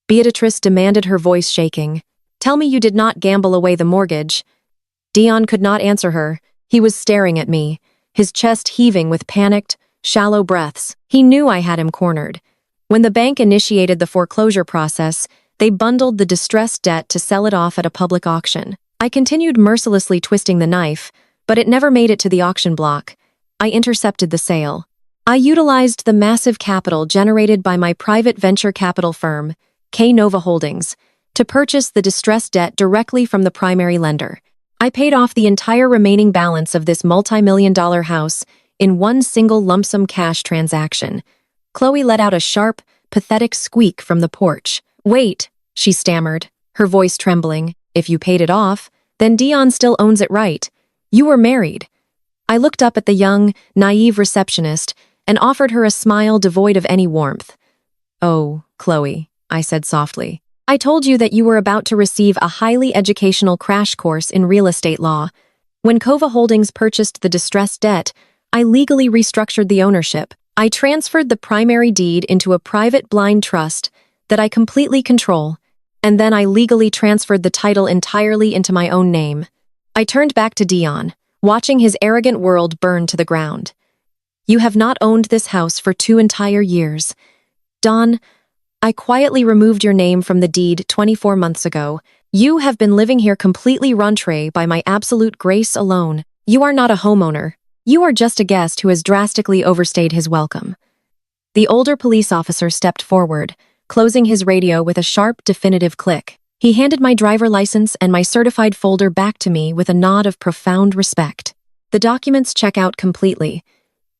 Beatrice demanded, her voice shaking. Tell me you did not gamble away the mortgage. Dion could not answer her. He was staring at me, his chest heaving with panicked, shallow breaths. He knew I had him cornered. When the bank initiated the foreclosure process, they bundled the distressed debt to sell it off at a public auction. I continued mercilessly twisting the knife, but it never made it to the auction block. I intercepted the sale. I utilized the massive capital generated by my private venture capital firm, K Nova Holdings, to purchase the distressed debt directly from the primary lender. I paid off the entire remaining balance of this multi-million-dollar house in one single lump sum cash transaction. Chloe let out a sharp, pathetic squeak from the porch. Wait, she stammered, her voice trembling. If you paid it off, then Dion still owns it, right? You were married. I looked up at the young, naive receptionist and offered her a smile devoid of any warmth. Oh, Chloe, I said softly. I told you that you were about to receive a highly educational crash course in real estate law. When Kova Holdings purchased the distressed debt, I legally restructured the ownership. I transferred the primary deed into a private blind trust that I completely control, and then I legally transferred the title entirely into my own name. I turned back to Dion, watching his arrogant world burn to the ground. You have not owned this house for 2 entire years. Don, I quietly removed your name from the deed 24 months ago. You have been living here completely rentré by my absolute grace alone. You are not a homeowner. You are just a guest who has drastically overstayed his welcome. The older police officer stepped forward, closing his radio with a sharp, definitive click. He handed my driver license and my certified folder back to me with a nod of profound respect. The documents check out completely.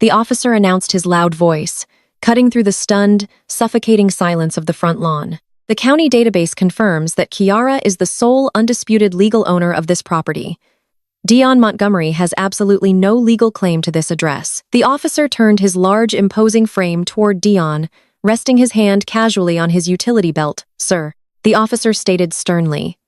The officer announced, his loud voice, cutting through the stunned, suffocating silence of the front lawn. The county database confirms that Kiara is the sole undisputed legal owner of this property. Dion Montgomery has absolutely no legal claim to this address. The officer turned his large, imposing frame toward Dion, resting his hand casually on his utility belt. Sir, the officer stated sternly,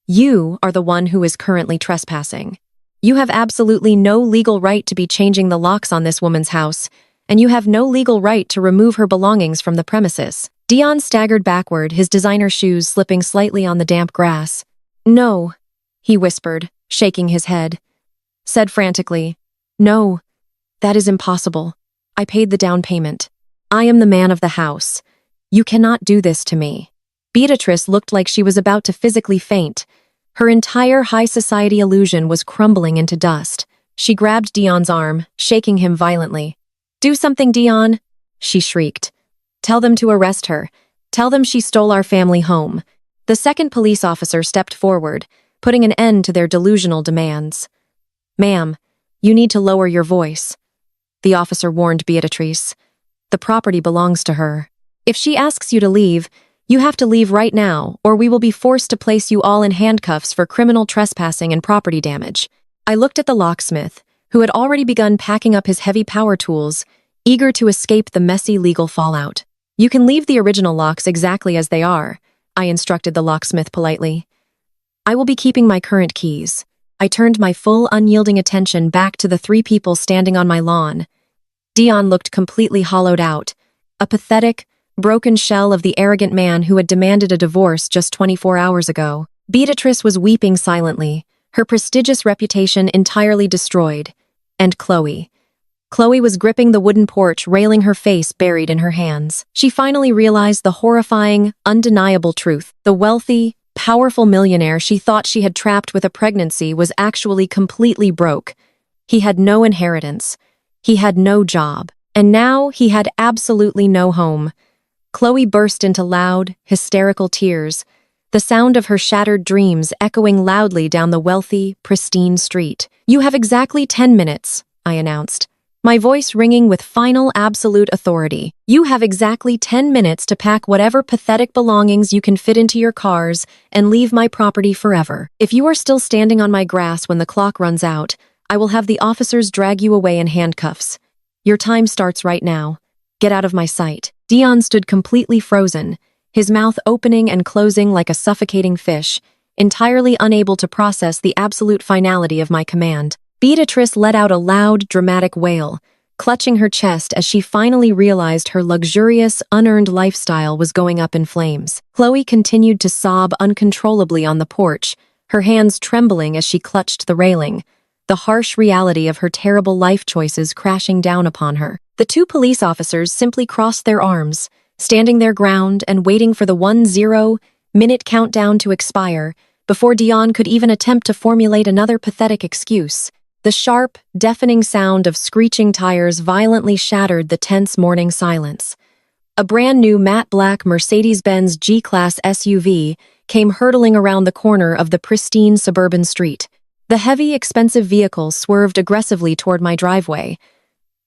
you are the one who is currently trespassing. You have absolutely no legal right to be changing the locks on this woman's house, and you have no legal right to remove her belongings from the premises. Dion staggered backward, his designer shoes slipping slightly on the damp grass. No, he whispered, shaking his head. Said frantically, no, that is impossible. I paid the down payment. I am the man of the house. You cannot do this to me. Beatrice looked like she was about to physically faint. Her entire high society illusion was crumbling into dust. She grabbed Dion's arm, shaking him violently. Do something, Dion, she shrieked. Tell them to arrest her. Tell them she stole our family home. The second police officer stepped forward, putting an end to their delusional demands. Ma'am, you need to lower your voice. The officer warned Beatrice. The property belongs to her. If she asks you to leave, you have to leave right now, or we will be forced to place you all in handcuffs for criminal trespassing and property damage. I looked at the locksmith, who had already begun packing up his heavy power tools, eager to escape the messy legal fallout. You can leave the original locks exactly as they are, I instructed the locksmith politely. I will be keeping my current keys. I turned my full, unyielding attention back to the 3 people standing on my lawn. Dion looked completely hollowed out, a pathetic, broken shell of the arrogant man who had demanded a divorce just 24 hours ago. Beatrice was weeping silently, her prestigious reputation entirely destroyed. And Chloe. Chloe was gripping the wooden porch, railing, her face buried in her hands. She finally realized the horrifying, undeniable truth. The wealthy, powerful millionaire she thought she had trapped with a pregnancy was actually completely broke. He had no inheritance. He had no job. And now he had absolutely no home. Chloe burst into loud, hysterical tears, the sound of her shattered dreams echoing loudly down the wealthy, pristine street. You have exactly 10 minutes, I announced, my voice ringing with final, absolute authority. You have exactly 10 minutes to pack whatever pathetic belongings you can fit into your cars and leave my property forever. If you are still standing on my grass when the clock runs out, I will have the officers drag you away in handcuffs. Your time starts right now. Get out of my sight. Dion stood completely frozen, his mouth opening and closing like a suffocating fish, entirely unable to process the absolute finality of my command. Beatrice let out a loud, dramatic wail, clutching her chest as she finally realized her luxurious, unearned lifestyle was going up in flames. Chloe continued to sob uncontrollably on the porch, her hands trembling as she clutched the railing, the harsh reality of her terrible life choices crashing down upon her. The two police officers simply crossed their arms, standing their ground and waiting for the 10-minute countdown to expire before Dion could even attempt to formulate another pathetic excuse. The sharp, deafening sound of screeching tires violently shattered the tense morning silence. A brand-new matte black Mercedes-Benz G-Class SUV came hurtling around the corner of the pristine suburban street. The heavy, expensive vehicle swerved aggressively toward my driveway,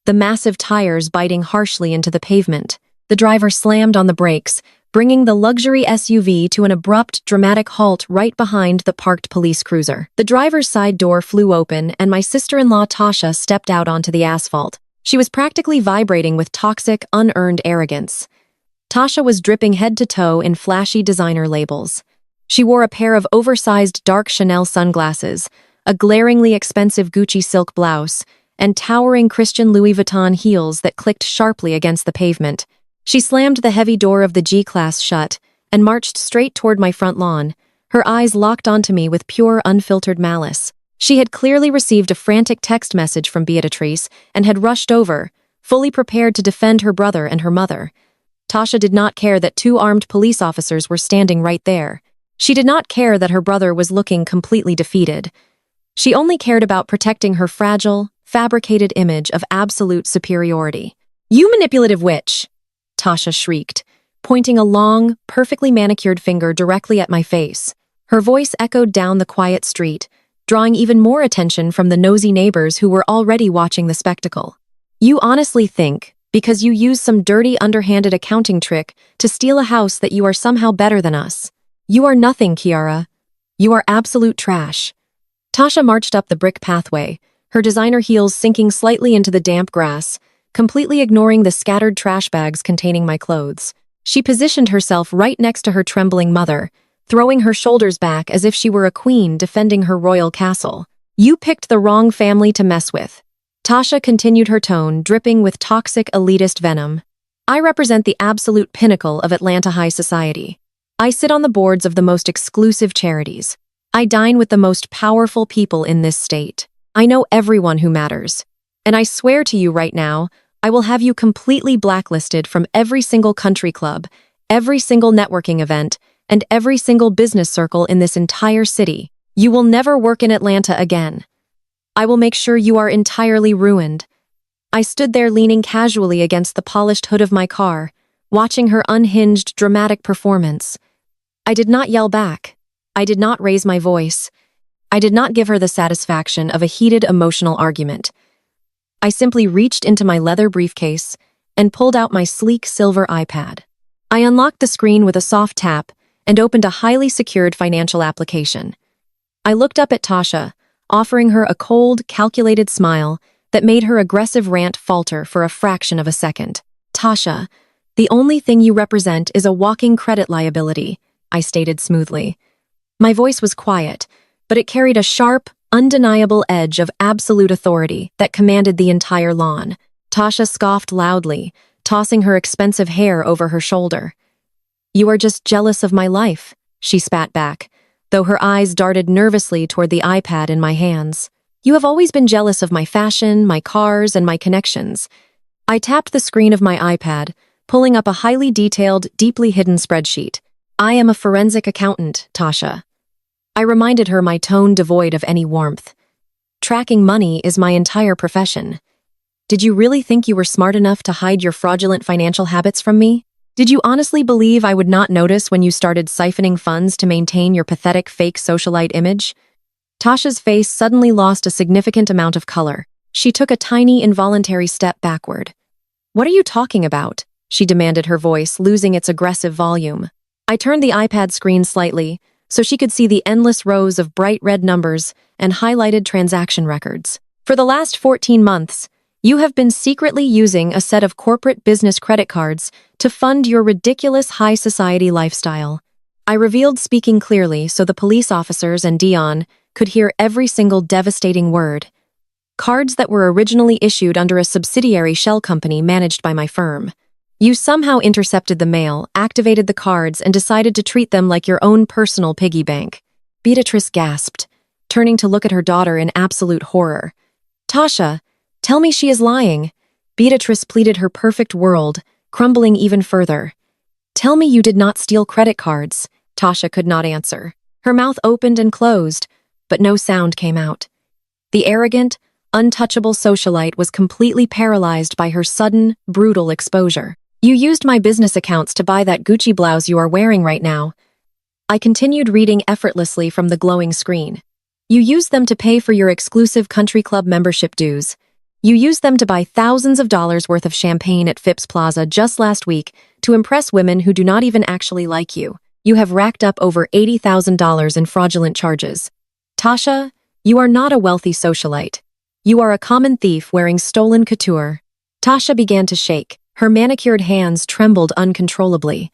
the massive tires biting harshly into the pavement. The driver slammed on the brakes, bringing the luxury SUV to an abrupt, dramatic halt right behind the parked police cruiser. The driver's side door flew open, and my sister-in-law Tasha stepped out onto the asphalt. She was practically vibrating with toxic, unearned arrogance. Tasha was dripping head to toe in flashy designer labels. She wore a pair of oversized dark Chanel sunglasses, a glaringly expensive Gucci silk blouse, and towering Christian Louis Vuitton heels that clicked sharply against the pavement. She slammed the heavy door of the G-Class shut and marched straight toward my front lawn, her eyes locked onto me with pure, unfiltered malice. She had clearly received a frantic text message from Beatrice and had rushed over, fully prepared to defend her brother and her mother. Tasha did not care that two armed police officers were standing right there. She did not care that her brother was looking completely defeated. She only cared about protecting her fragile, fabricated image of absolute superiority. "You manipulative witch!" Tasha shrieked, pointing a long, perfectly manicured finger directly at my face. Her voice echoed down the quiet street, drawing even more attention from the nosy neighbors who were already watching the spectacle. "You honestly think, because you used some dirty, underhanded accounting trick to steal a house, that you are somehow better than us? You are nothing, Kiara. You are absolute trash." Tasha marched up the brick pathway, her designer heels sinking slightly into the damp grass, completely ignoring the scattered trash bags containing my clothes. She positioned herself right next to her trembling mother, throwing her shoulders back as if she were a queen defending her royal castle. "You picked the wrong family to mess with." Tasha continued, her tone dripping with toxic elitist venom. "I represent the absolute pinnacle of Atlanta high society. I sit on the boards of the most exclusive charities. I dine with the most powerful people in this state. I know everyone who matters. And I swear to you right now, I will have you completely blacklisted from every single country club, every single networking event, and every single business circle in this entire city. You will never work in Atlanta again. I will make sure you are entirely ruined." I stood there leaning casually against the polished hood of my car, watching her unhinged, dramatic performance. I did not yell back. I did not raise my voice. I did not give her the satisfaction of a heated, emotional argument. I simply reached into my leather briefcase and pulled out my sleek silver iPad. I unlocked the screen with a soft tap and opened a highly secured financial application. I looked up at Tasha, offering her a cold, calculated smile that made her aggressive rant falter for a fraction of a second. "Tasha, the only thing you represent is a walking credit liability," I stated smoothly. My voice was quiet, but it carried a sharp, undeniable edge of absolute authority that commanded the entire lawn. Tasha scoffed loudly, tossing her expensive hair over her shoulder. "You are just jealous of my life," she spat back, though her eyes darted nervously toward the iPad in my hands. "You have always been jealous of my fashion, my cars, and my connections." I tapped the screen of my iPad, pulling up a highly detailed, deeply hidden spreadsheet. "I am a forensic accountant, Tasha." I reminded her, my tone devoid of any warmth. "Tracking money is my entire profession. Did you really think you were smart enough to hide your fraudulent financial habits from me? Did you honestly believe I would not notice when you started siphoning funds to maintain your pathetic fake socialite image?" Tasha's face suddenly lost a significant amount of color. She took a tiny, involuntary step backward. "What are you talking about?" she demanded, her voice losing its aggressive volume. I turned the iPad screen slightly, so she could see the endless rows of bright red numbers and highlighted transaction records. "For the last 14 months, you have been secretly using a set of corporate business credit cards to fund your ridiculous high society lifestyle." I revealed, speaking clearly so the police officers and Dion could hear every single devastating word. Cards that were originally issued under a subsidiary shell company managed by my firm. You somehow intercepted the mail, activated the cards, and decided to treat them like your own personal piggy bank. Beatrice gasped, turning to look at her daughter in absolute horror. Tasha, tell me she is lying. Beatrice pleaded, her perfect world crumbling even further. Tell me you did not steal credit cards. Tasha could not answer. Her mouth opened and closed, but no sound came out. The arrogant, untouchable socialite was completely paralyzed by her sudden, brutal exposure. You used my business accounts to buy that Gucci blouse you are wearing right now. I continued reading effortlessly from the glowing screen. You used them to pay for your exclusive country club membership dues. You used them to buy thousands of dollars worth of champagne at Phipps Plaza just last week to impress women who do not even actually like you. You have racked up over $80,000 in fraudulent charges. Tasha, you are not a wealthy socialite. You are a common thief wearing stolen couture. Tasha began to shake. Her manicured hands trembled uncontrollably.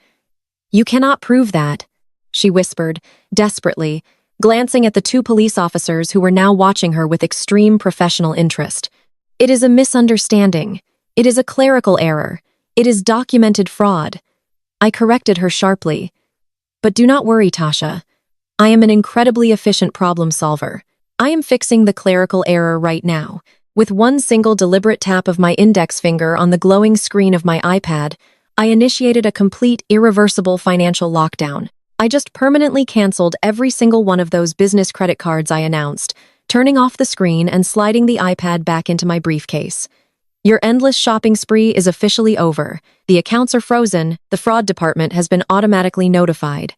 You cannot prove that, she whispered, desperately, glancing at the two police officers who were now watching her with extreme professional interest. It is a misunderstanding. It is a clerical error. It is documented fraud. I corrected her sharply. But do not worry, Tasha. I am an incredibly efficient problem solver. I am fixing the clerical error right now. With one single deliberate tap of my index finger on the glowing screen of my iPad, I initiated a complete, irreversible financial lockdown. I just permanently canceled every single one of those business credit cards I announced, turning off the screen and sliding the iPad back into my briefcase. Your endless shopping spree is officially over. The accounts are frozen, the fraud department has been automatically notified.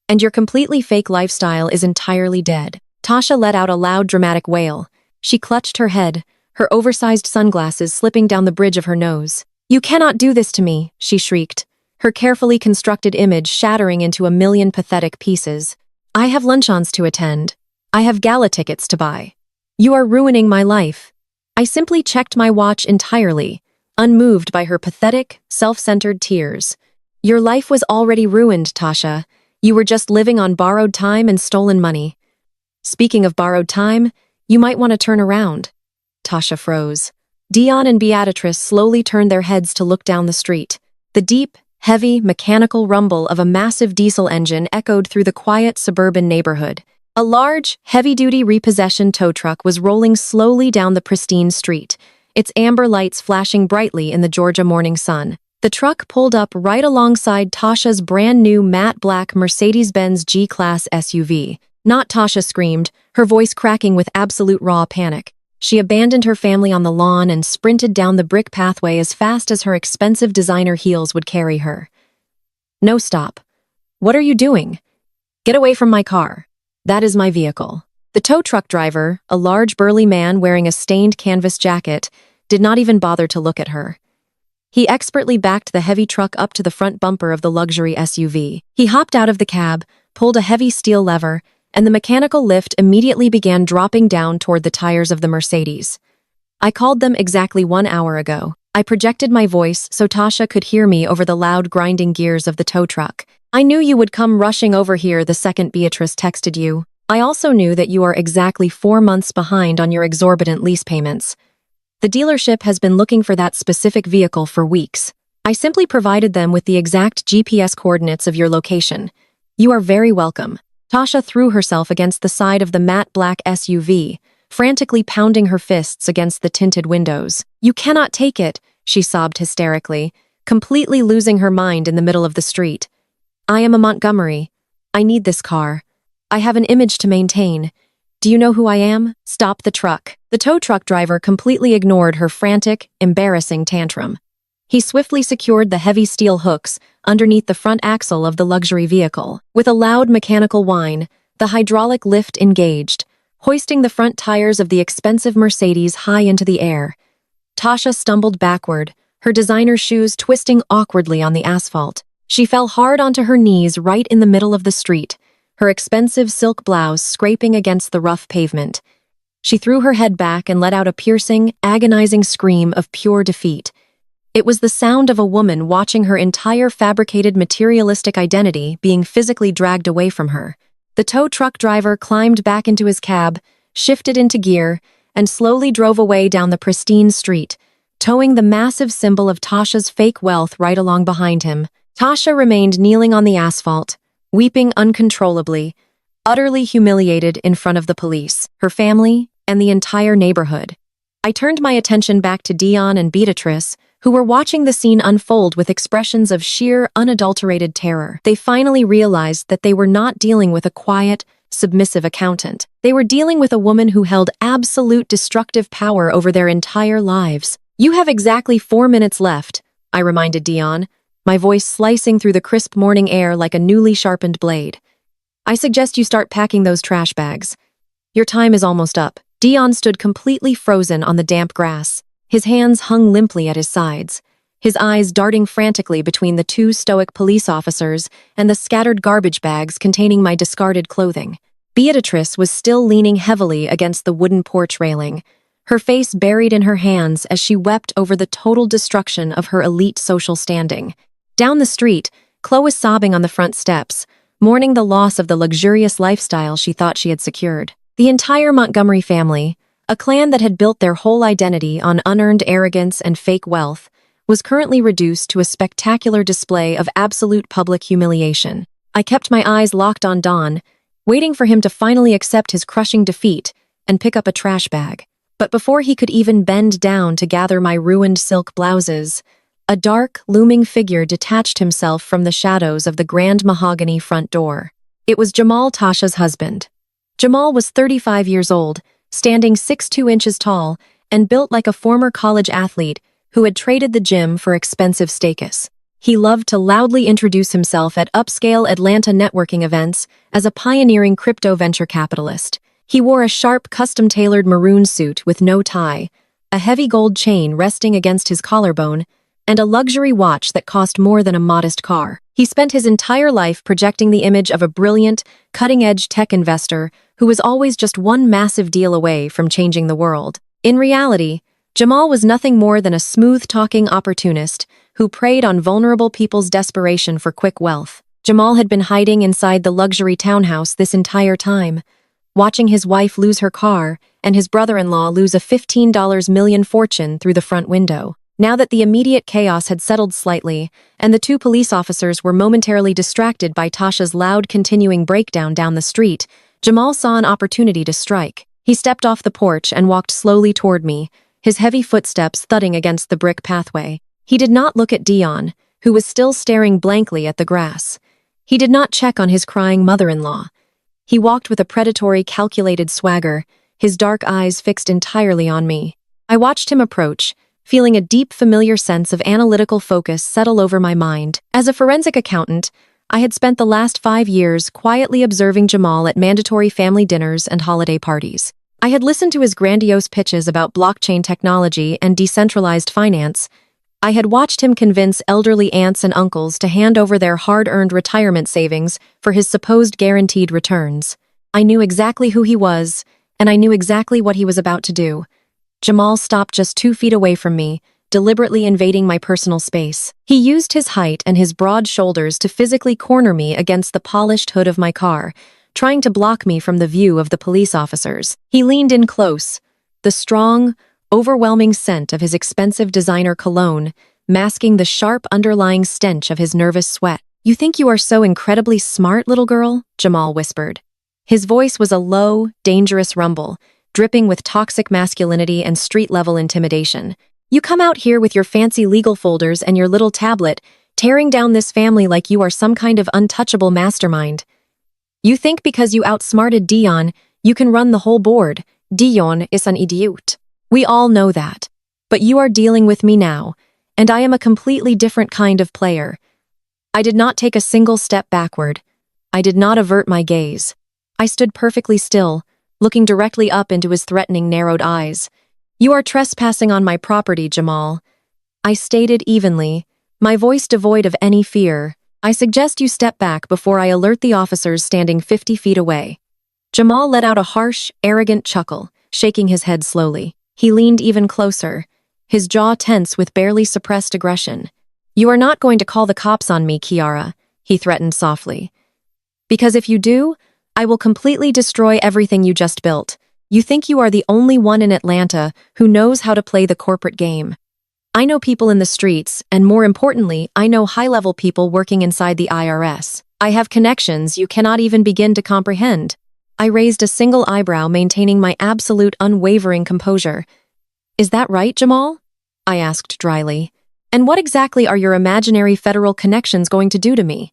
And your completely fake lifestyle is entirely dead. Tasha let out a loud, dramatic wail. She clutched her head, her oversized sunglasses slipping down the bridge of her nose. You cannot do this to me, she shrieked, her carefully constructed image shattering into a million pathetic pieces. I have luncheons to attend. I have gala tickets to buy. You are ruining my life. I simply checked my watch entirely, unmoved by her pathetic, self-centered tears. Your life was already ruined, Tasha. You were just living on borrowed time and stolen money. Speaking of borrowed time, you might want to turn around. Tasha froze. Dion and Beatrice slowly turned their heads to look down the street. The deep, heavy, mechanical rumble of a massive diesel engine echoed through the quiet suburban neighborhood. A large, heavy-duty repossession tow truck was rolling slowly down the pristine street, its amber lights flashing brightly in the Georgia morning sun. The truck pulled up right alongside Tasha's brand-new matte black Mercedes-Benz G-Class SUV. Not, Tasha screamed, her voice cracking with absolute raw panic. She abandoned her family on the lawn and sprinted down the brick pathway as fast as her expensive designer heels would carry her. No, stop. What are you doing? Get away from my car. That is my vehicle. The tow truck driver, a large burly man wearing a stained canvas jacket, did not even bother to look at her. He expertly backed the heavy truck up to the front bumper of the luxury SUV. He hopped out of the cab, pulled a heavy steel lever, and the mechanical lift immediately began dropping down toward the tires of the Mercedes. I called them exactly 1 hour ago. I projected my voice so Tasha could hear me over the loud grinding gears of the tow truck. I knew you would come rushing over here the second Beatrice texted you. I also knew that you are exactly 4 months behind on your exorbitant lease payments. The dealership has been looking for that specific vehicle for weeks. I simply provided them with the exact GPS coordinates of your location. You are very welcome. Tasha threw herself against the side of the matte black SUV, frantically pounding her fists against the tinted windows. You cannot take it, she sobbed hysterically, completely losing her mind in the middle of the street. I am a Montgomery. I need this car. I have an image to maintain. Do you know who I am? Stop the truck. The tow truck driver completely ignored her frantic, embarrassing tantrum. He swiftly secured the heavy steel hooks underneath the front axle of the luxury vehicle. With a loud mechanical whine, the hydraulic lift engaged, hoisting the front tires of the expensive Mercedes high into the air. Tasha stumbled backward, her designer shoes twisting awkwardly on the asphalt. She fell hard onto her knees right in the middle of the street, her expensive silk blouse scraping against the rough pavement. She threw her head back and let out a piercing, agonizing scream of pure defeat. It was the sound of a woman watching her entire fabricated materialistic identity being physically dragged away from her. The tow truck driver climbed back into his cab, shifted into gear, and slowly drove away down the pristine street, towing the massive symbol of Tasha's fake wealth right along behind him. Tasha remained kneeling on the asphalt, weeping uncontrollably, utterly humiliated in front of the police, her family, and the entire neighborhood. I turned my attention back to Dion and Beatrice, who were watching the scene unfold with expressions of sheer, unadulterated terror. They finally realized that they were not dealing with a quiet, submissive accountant. They were dealing with a woman who held absolute destructive power over their entire lives. "You have exactly 4 minutes left," I reminded Dion, my voice slicing through the crisp morning air like a newly sharpened blade. "I suggest you start packing those trash bags. Your time is almost up." Dion stood completely frozen on the damp grass. His hands hung limply at his sides, his eyes darting frantically between the 2 stoic police officers and the scattered garbage bags containing my discarded clothing. Beatrice was still leaning heavily against the wooden porch railing, her face buried in her hands as she wept over the total destruction of her elite social standing. Down the street, Chloe was sobbing on the front steps, mourning the loss of the luxurious lifestyle she thought she had secured. The entire Montgomery family, a clan that had built their whole identity on unearned arrogance and fake wealth, was currently reduced to a spectacular display of absolute public humiliation. I kept my eyes locked on Don, waiting for him to finally accept his crushing defeat and pick up a trash bag. But before he could even bend down to gather my ruined silk blouses, a dark, looming figure detached himself from the shadows of the grand mahogany front door. It was Jamal, Tasha's husband. Jamal was 35 years old, standing 6'2" inches tall, and built like a former college athlete who had traded the gym for expensive status. He loved to loudly introduce himself at upscale Atlanta networking events as a pioneering crypto venture capitalist. He wore a sharp, custom-tailored maroon suit with no tie, a heavy gold chain resting against his collarbone, and a luxury watch that cost more than a modest car. He spent his entire life projecting the image of a brilliant, cutting-edge tech investor who was always just one massive deal away from changing the world. In reality, Jamal was nothing more than a smooth-talking opportunist who preyed on vulnerable people's desperation for quick wealth. Jamal had been hiding inside the luxury townhouse this entire time, watching his wife lose her car and his brother-in-law lose a $15 million fortune through the front window. Now that the immediate chaos had settled slightly, and the 2 police officers were momentarily distracted by Tasha's loud continuing breakdown down the street, Jamal saw an opportunity to strike. He stepped off the porch and walked slowly toward me, his heavy footsteps thudding against the brick pathway. He did not look at Dion, who was still staring blankly at the grass. He did not check on his crying mother-in-law. He walked with a predatory, calculated swagger, his dark eyes fixed entirely on me. I watched him approach, feeling a deep, familiar sense of analytical focus settle over my mind. As a forensic accountant, I had spent the last 5 years quietly observing Jamal at mandatory family dinners and holiday parties. I had listened to his grandiose pitches about blockchain technology and decentralized finance. I had watched him convince elderly aunts and uncles to hand over their hard-earned retirement savings for his supposed guaranteed returns. I knew exactly who he was, and I knew exactly what he was about to do. Jamal stopped just 2 feet away from me, deliberately invading my personal space. He used his height and his broad shoulders to physically corner me against the polished hood of my car, trying to block me from the view of the police officers. He leaned in close, the strong, overwhelming scent of his expensive designer cologne masking the sharp underlying stench of his nervous sweat. "You think you are so incredibly smart, little girl?" Jamal whispered. His voice was a low, dangerous rumble, dripping with toxic masculinity and street-level intimidation. "You come out here with your fancy legal folders and your little tablet, tearing down this family like you are some kind of untouchable mastermind. You think because you outsmarted Dion, you can run the whole board. Dion is an idiot. We all know that. But you are dealing with me now, and I am a completely different kind of player." I did not take a single step backward. I did not avert my gaze. I stood perfectly still, looking directly up into his threatening, narrowed eyes. "You are trespassing on my property, Jamal," I stated evenly, my voice devoid of any fear. "I suggest you step back before I alert the officers standing 50 feet away." Jamal let out a harsh, arrogant chuckle, shaking his head slowly. He leaned even closer, his jaw tense with barely suppressed aggression. "You are not going to call the cops on me, Kiara," he threatened softly. "Because if you do, I will completely destroy everything you just built." You think you are the only one in Atlanta who knows how to play the corporate game. I know people in the streets, and more importantly, I know high-level people working inside the IRS. I have connections you cannot even begin to comprehend. I raised a single eyebrow, maintaining my absolute unwavering composure. Is that right, Jamal? I asked dryly. And what exactly are your imaginary federal connections going to do to me?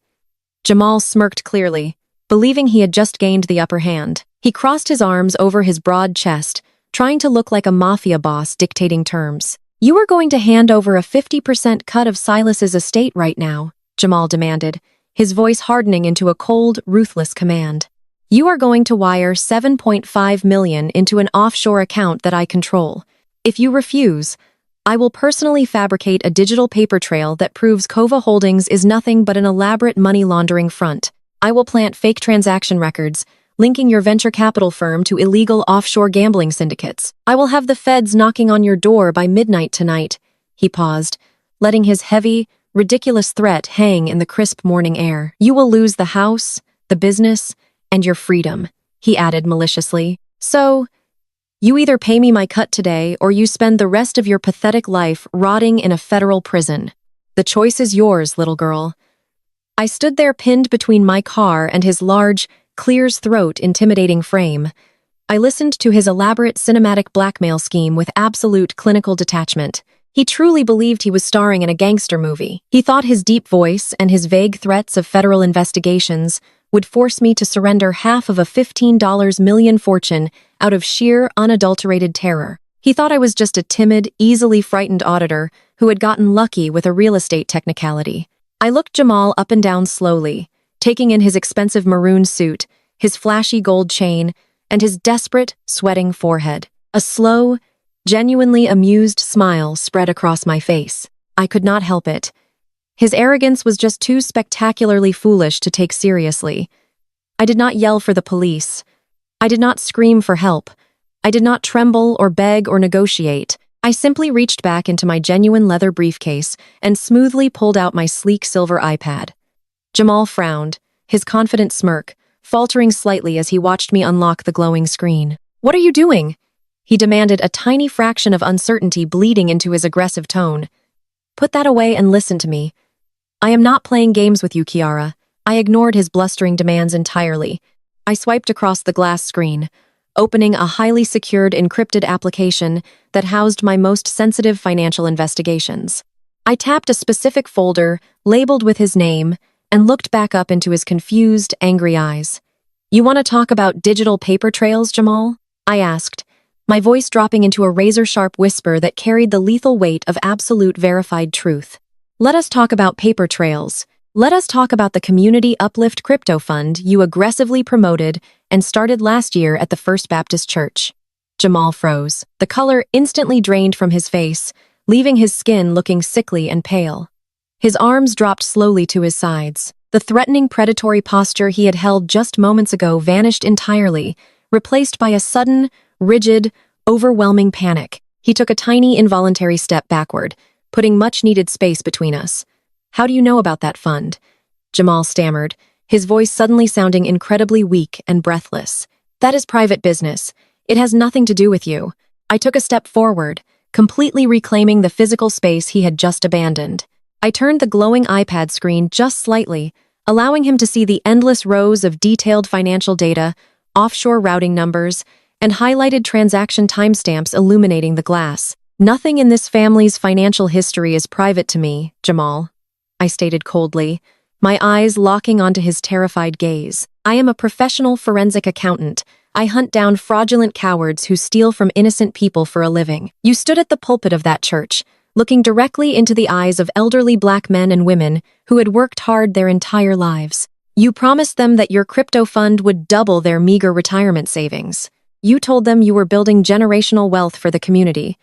Jamal smirked clearly, believing he had just gained the upper hand. He crossed his arms over his broad chest, trying to look like a mafia boss dictating terms. You are going to hand over a 50% cut of Silas's estate right now, Jamal demanded, his voice hardening into a cold, ruthless command. You are going to wire $7.5 million into an offshore account that I control. If you refuse, I will personally fabricate a digital paper trail that proves Kova Holdings is nothing but an elaborate money laundering front. I will plant fake transaction records, linking your venture capital firm to illegal offshore gambling syndicates. I will have the feds knocking on your door by midnight tonight. He paused, letting his heavy, ridiculous threat hang in the crisp morning air. You will lose the house, the business, and your freedom, he added maliciously. So, you either pay me my cut today or you spend the rest of your pathetic life rotting in a federal prison. The choice is yours, little girl. I stood there pinned between my car and his large, clear's throat intimidating frame. I listened to his elaborate cinematic blackmail scheme with absolute clinical detachment. He truly believed he was starring in a gangster movie. He thought his deep voice and his vague threats of federal investigations would force me to surrender half of a $15 million fortune out of sheer, unadulterated terror. He thought I was just a timid, easily frightened auditor who had gotten lucky with a real estate technicality. I looked Jamal up and down slowly, taking in his expensive maroon suit, his flashy gold chain, and his desperate, sweating forehead. A slow, genuinely amused smile spread across my face. I could not help it. His arrogance was just too spectacularly foolish to take seriously. I did not yell for the police. I did not scream for help. I did not tremble or beg or negotiate. I simply reached back into my genuine leather briefcase and smoothly pulled out my sleek silver iPad. Jamal frowned, his confident smirk, faltering slightly as he watched me unlock the glowing screen. What are you doing? He demanded, a tiny fraction of uncertainty bleeding into his aggressive tone. Put that away and listen to me. I am not playing games with you, Kiara. I ignored his blustering demands entirely. I swiped across the glass screen, opening a highly secured encrypted application that housed my most sensitive financial investigations. I tapped a specific folder, labeled with his name, and looked back up into his confused, angry eyes. You want to talk about digital paper trails, Jamal? I asked, my voice dropping into a razor-sharp whisper that carried the lethal weight of absolute verified truth. Let us talk about paper trails. Let us talk about the Community Uplift Crypto Fund you aggressively promoted and started last year at the First Baptist Church. Jamal froze. The color instantly drained from his face, leaving his skin looking sickly and pale. His arms dropped slowly to his sides. The threatening predatory posture he had held just moments ago vanished entirely, replaced by a sudden, rigid, overwhelming panic. He took a tiny, involuntary step backward, putting much-needed space between us. How do you know about that fund? Jamal stammered, his voice suddenly sounding incredibly weak and breathless. That is private business. It has nothing to do with you. I took a step forward, completely reclaiming the physical space he had just abandoned. I turned the glowing iPad screen just slightly, allowing him to see the endless rows of detailed financial data, offshore routing numbers, and highlighted transaction timestamps illuminating the glass. Nothing in this family's financial history is private to me, Jamal, I stated coldly, my eyes locking onto his terrified gaze. I am a professional forensic accountant. I hunt down fraudulent cowards who steal from innocent people for a living. You stood at the pulpit of that church, looking directly into the eyes of elderly black men and women who had worked hard their entire lives. You promised them that your crypto fund would double their meager retirement savings. You told them you were building generational wealth for the community.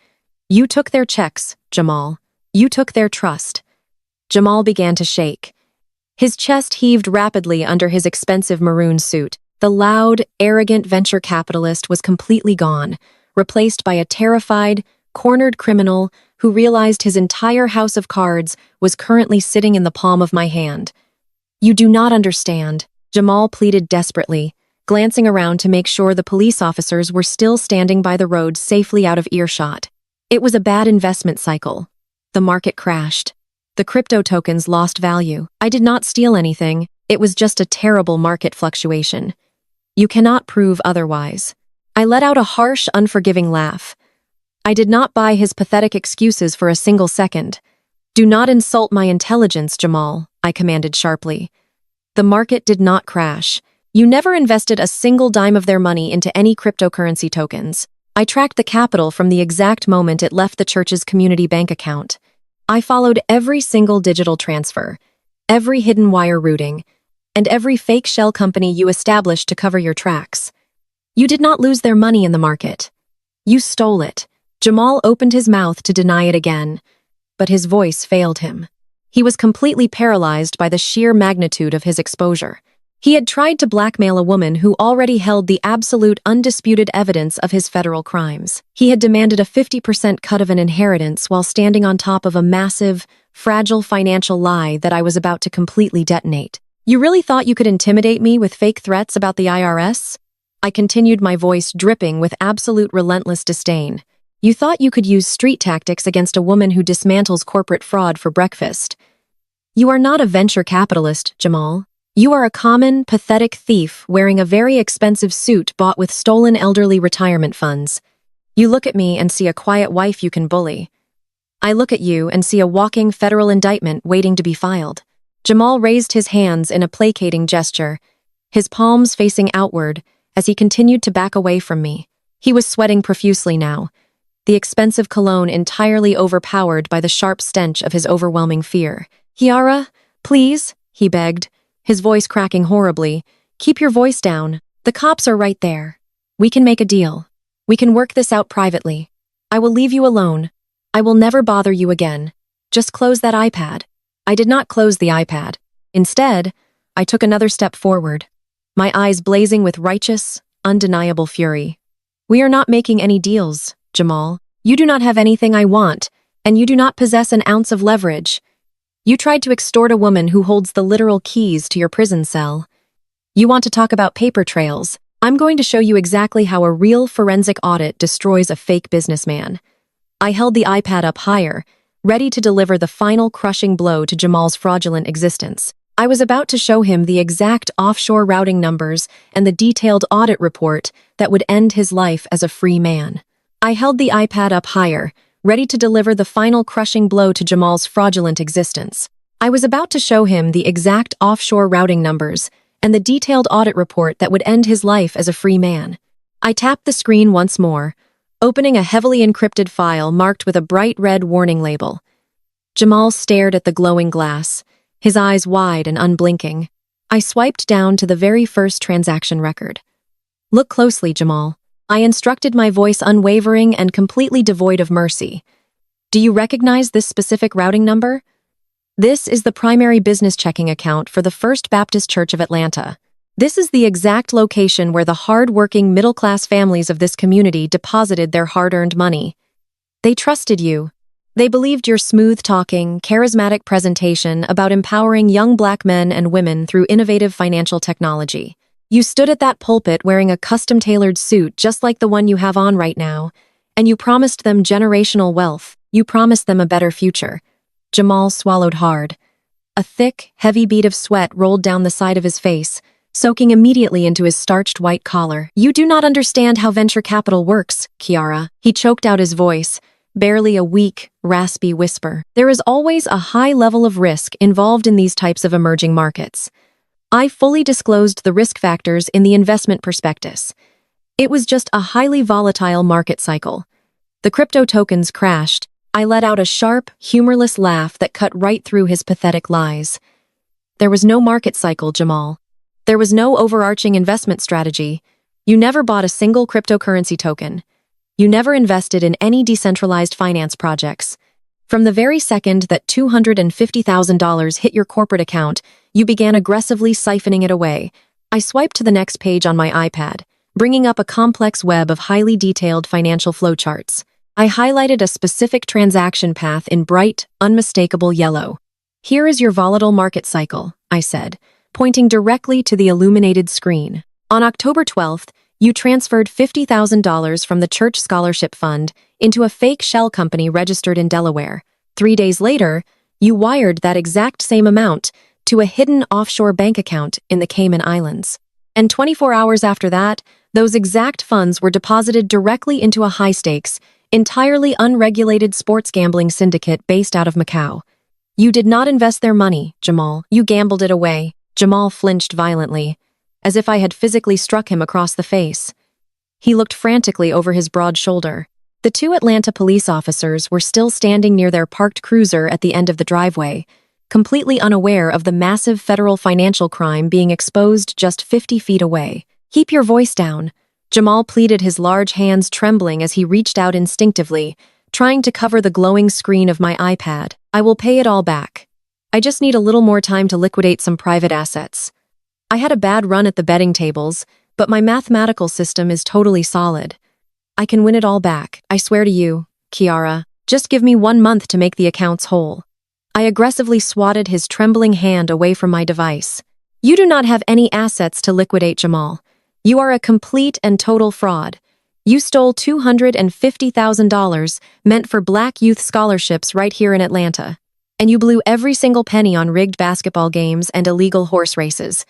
You took their checks, Jamal. You took their trust. Jamal began to shake. His chest heaved rapidly under his expensive maroon suit. The loud, arrogant venture capitalist was completely gone, replaced by a terrified, cornered criminal who realized his entire house of cards was currently sitting in the palm of my hand. You do not understand, Jamal pleaded desperately, glancing around to make sure the police officers were still standing by the road safely out of earshot. It was a bad investment cycle. The market crashed. The crypto tokens lost value. I did not steal anything. It was just a terrible market fluctuation. You cannot prove otherwise. I let out a harsh, unforgiving laugh. I did not buy his pathetic excuses for a single second. Do not insult my intelligence, Jamal, I commanded sharply. The market did not crash. You never invested a single dime of their money into any cryptocurrency tokens. I tracked the capital from the exact moment it left the church's community bank account. I followed every single digital transfer, every hidden wire routing, and every fake shell company you established to cover your tracks. You did not lose their money in the market. You stole it. Jamal opened his mouth to deny it again, but his voice failed him. He was completely paralyzed by the sheer magnitude of his exposure. He had tried to blackmail a woman who already held the absolute undisputed evidence of his federal crimes. He had demanded a 50% cut of an inheritance while standing on top of a massive, fragile financial lie that I was about to completely detonate. You really thought you could intimidate me with fake threats about the IRS? I continued, my voice dripping with absolute relentless disdain. You thought you could use street tactics against a woman who dismantles corporate fraud for breakfast. You are not a venture capitalist, Jamal. You are a common, pathetic thief wearing a very expensive suit bought with stolen elderly retirement funds. You look at me and see a quiet wife you can bully. I look at you and see a walking federal indictment waiting to be filed. Jamal raised his hands in a placating gesture, his palms facing outward as he continued to back away from me. He was sweating profusely now, the expensive cologne entirely overpowered by the sharp stench of his overwhelming fear. Kiara, please, he begged, his voice cracking horribly. Keep your voice down. The cops are right there. We can make a deal. We can work this out privately. I will leave you alone. I will never bother you again. Just close that iPad. I did not close the iPad. Instead, I took another step forward, my eyes blazing with righteous, undeniable fury. We are not making any deals, Jamal. You do not have anything I want, and you do not possess an ounce of leverage. You tried to extort a woman who holds the literal keys to your prison cell. You want to talk about paper trails. I'm going to show you exactly how a real forensic audit destroys a fake businessman. I held the iPad up higher, ready to deliver the final crushing blow to Jamal's fraudulent existence. I was about to show him the exact offshore routing numbers and the detailed audit report that would end his life as a free man. I held the iPad up higher, ready to deliver the final crushing blow to Jamal's fraudulent existence. I was about to show him the exact offshore routing numbers and the detailed audit report that would end his life as a free man. I tapped the screen once more, opening a heavily encrypted file marked with a bright red warning label. Jamal stared at the glowing glass, his eyes wide and unblinking. I swiped down to the very first transaction record. Look closely, Jamal. I instructed, my voice unwavering and completely devoid of mercy. Do you recognize this specific routing number? This is the primary business checking account for the First Baptist Church of Atlanta. This is the exact location where the hard-working middle-class families of this community deposited their hard-earned money. They trusted you. They believed your smooth-talking, charismatic presentation about empowering young Black men and women through innovative financial technology. You stood at that pulpit wearing a custom-tailored suit just like the one you have on right now, and you promised them generational wealth. You promised them a better future. Jamal swallowed hard. A thick, heavy bead of sweat rolled down the side of his face, soaking immediately into his starched white collar. You do not understand how venture capital works, Kiara. He choked out his voice, barely a weak, raspy whisper. There is always a high level of risk involved in these types of emerging markets. I fully disclosed the risk factors in the investment prospectus. It was just a highly volatile market cycle. The crypto tokens crashed. I let out a sharp, humorless laugh that cut right through his pathetic lies. There was no market cycle, Jamal. There was no overarching investment strategy. You never bought a single cryptocurrency token. You never invested in any decentralized finance projects. From the very second that $250,000 hit your corporate account, you began aggressively siphoning it away. I swiped to the next page on my iPad, bringing up a complex web of highly detailed financial flowcharts. I highlighted a specific transaction path in bright, unmistakable yellow. Here is your volatile market cycle, I said, pointing directly to the illuminated screen. On October 12th, you transferred $50,000 from the church scholarship fund into a fake shell company registered in Delaware. 3 days later, you wired that exact same amount to a hidden offshore bank account in the Cayman Islands. And 24 hours after that, those exact funds were deposited directly into a high-stakes, entirely unregulated sports gambling syndicate based out of Macau. You did not invest their money, Jamal. You gambled it away. Jamal flinched violently, as if I had physically struck him across the face. He looked frantically over his broad shoulder. The two Atlanta police officers were still standing near their parked cruiser at the end of the driveway, completely unaware of the massive federal financial crime being exposed just 50 feet away. "Keep your voice down," Jamal pleaded, his large hands trembling as he reached out instinctively, trying to cover the glowing screen of my iPad. "I will pay it all back. I just need a little more time to liquidate some private assets. I had a bad run at the betting tables, but my mathematical system is totally solid. I can win it all back. I swear to you, Kiara. Just give me 1 month to make the accounts whole." I aggressively swatted his trembling hand away from my device. "You do not have any assets to liquidate, Jamal. You are a complete and total fraud. You stole $250,000 meant for black youth scholarships right here in Atlanta. And you blew every single penny on rigged basketball games and illegal horse races.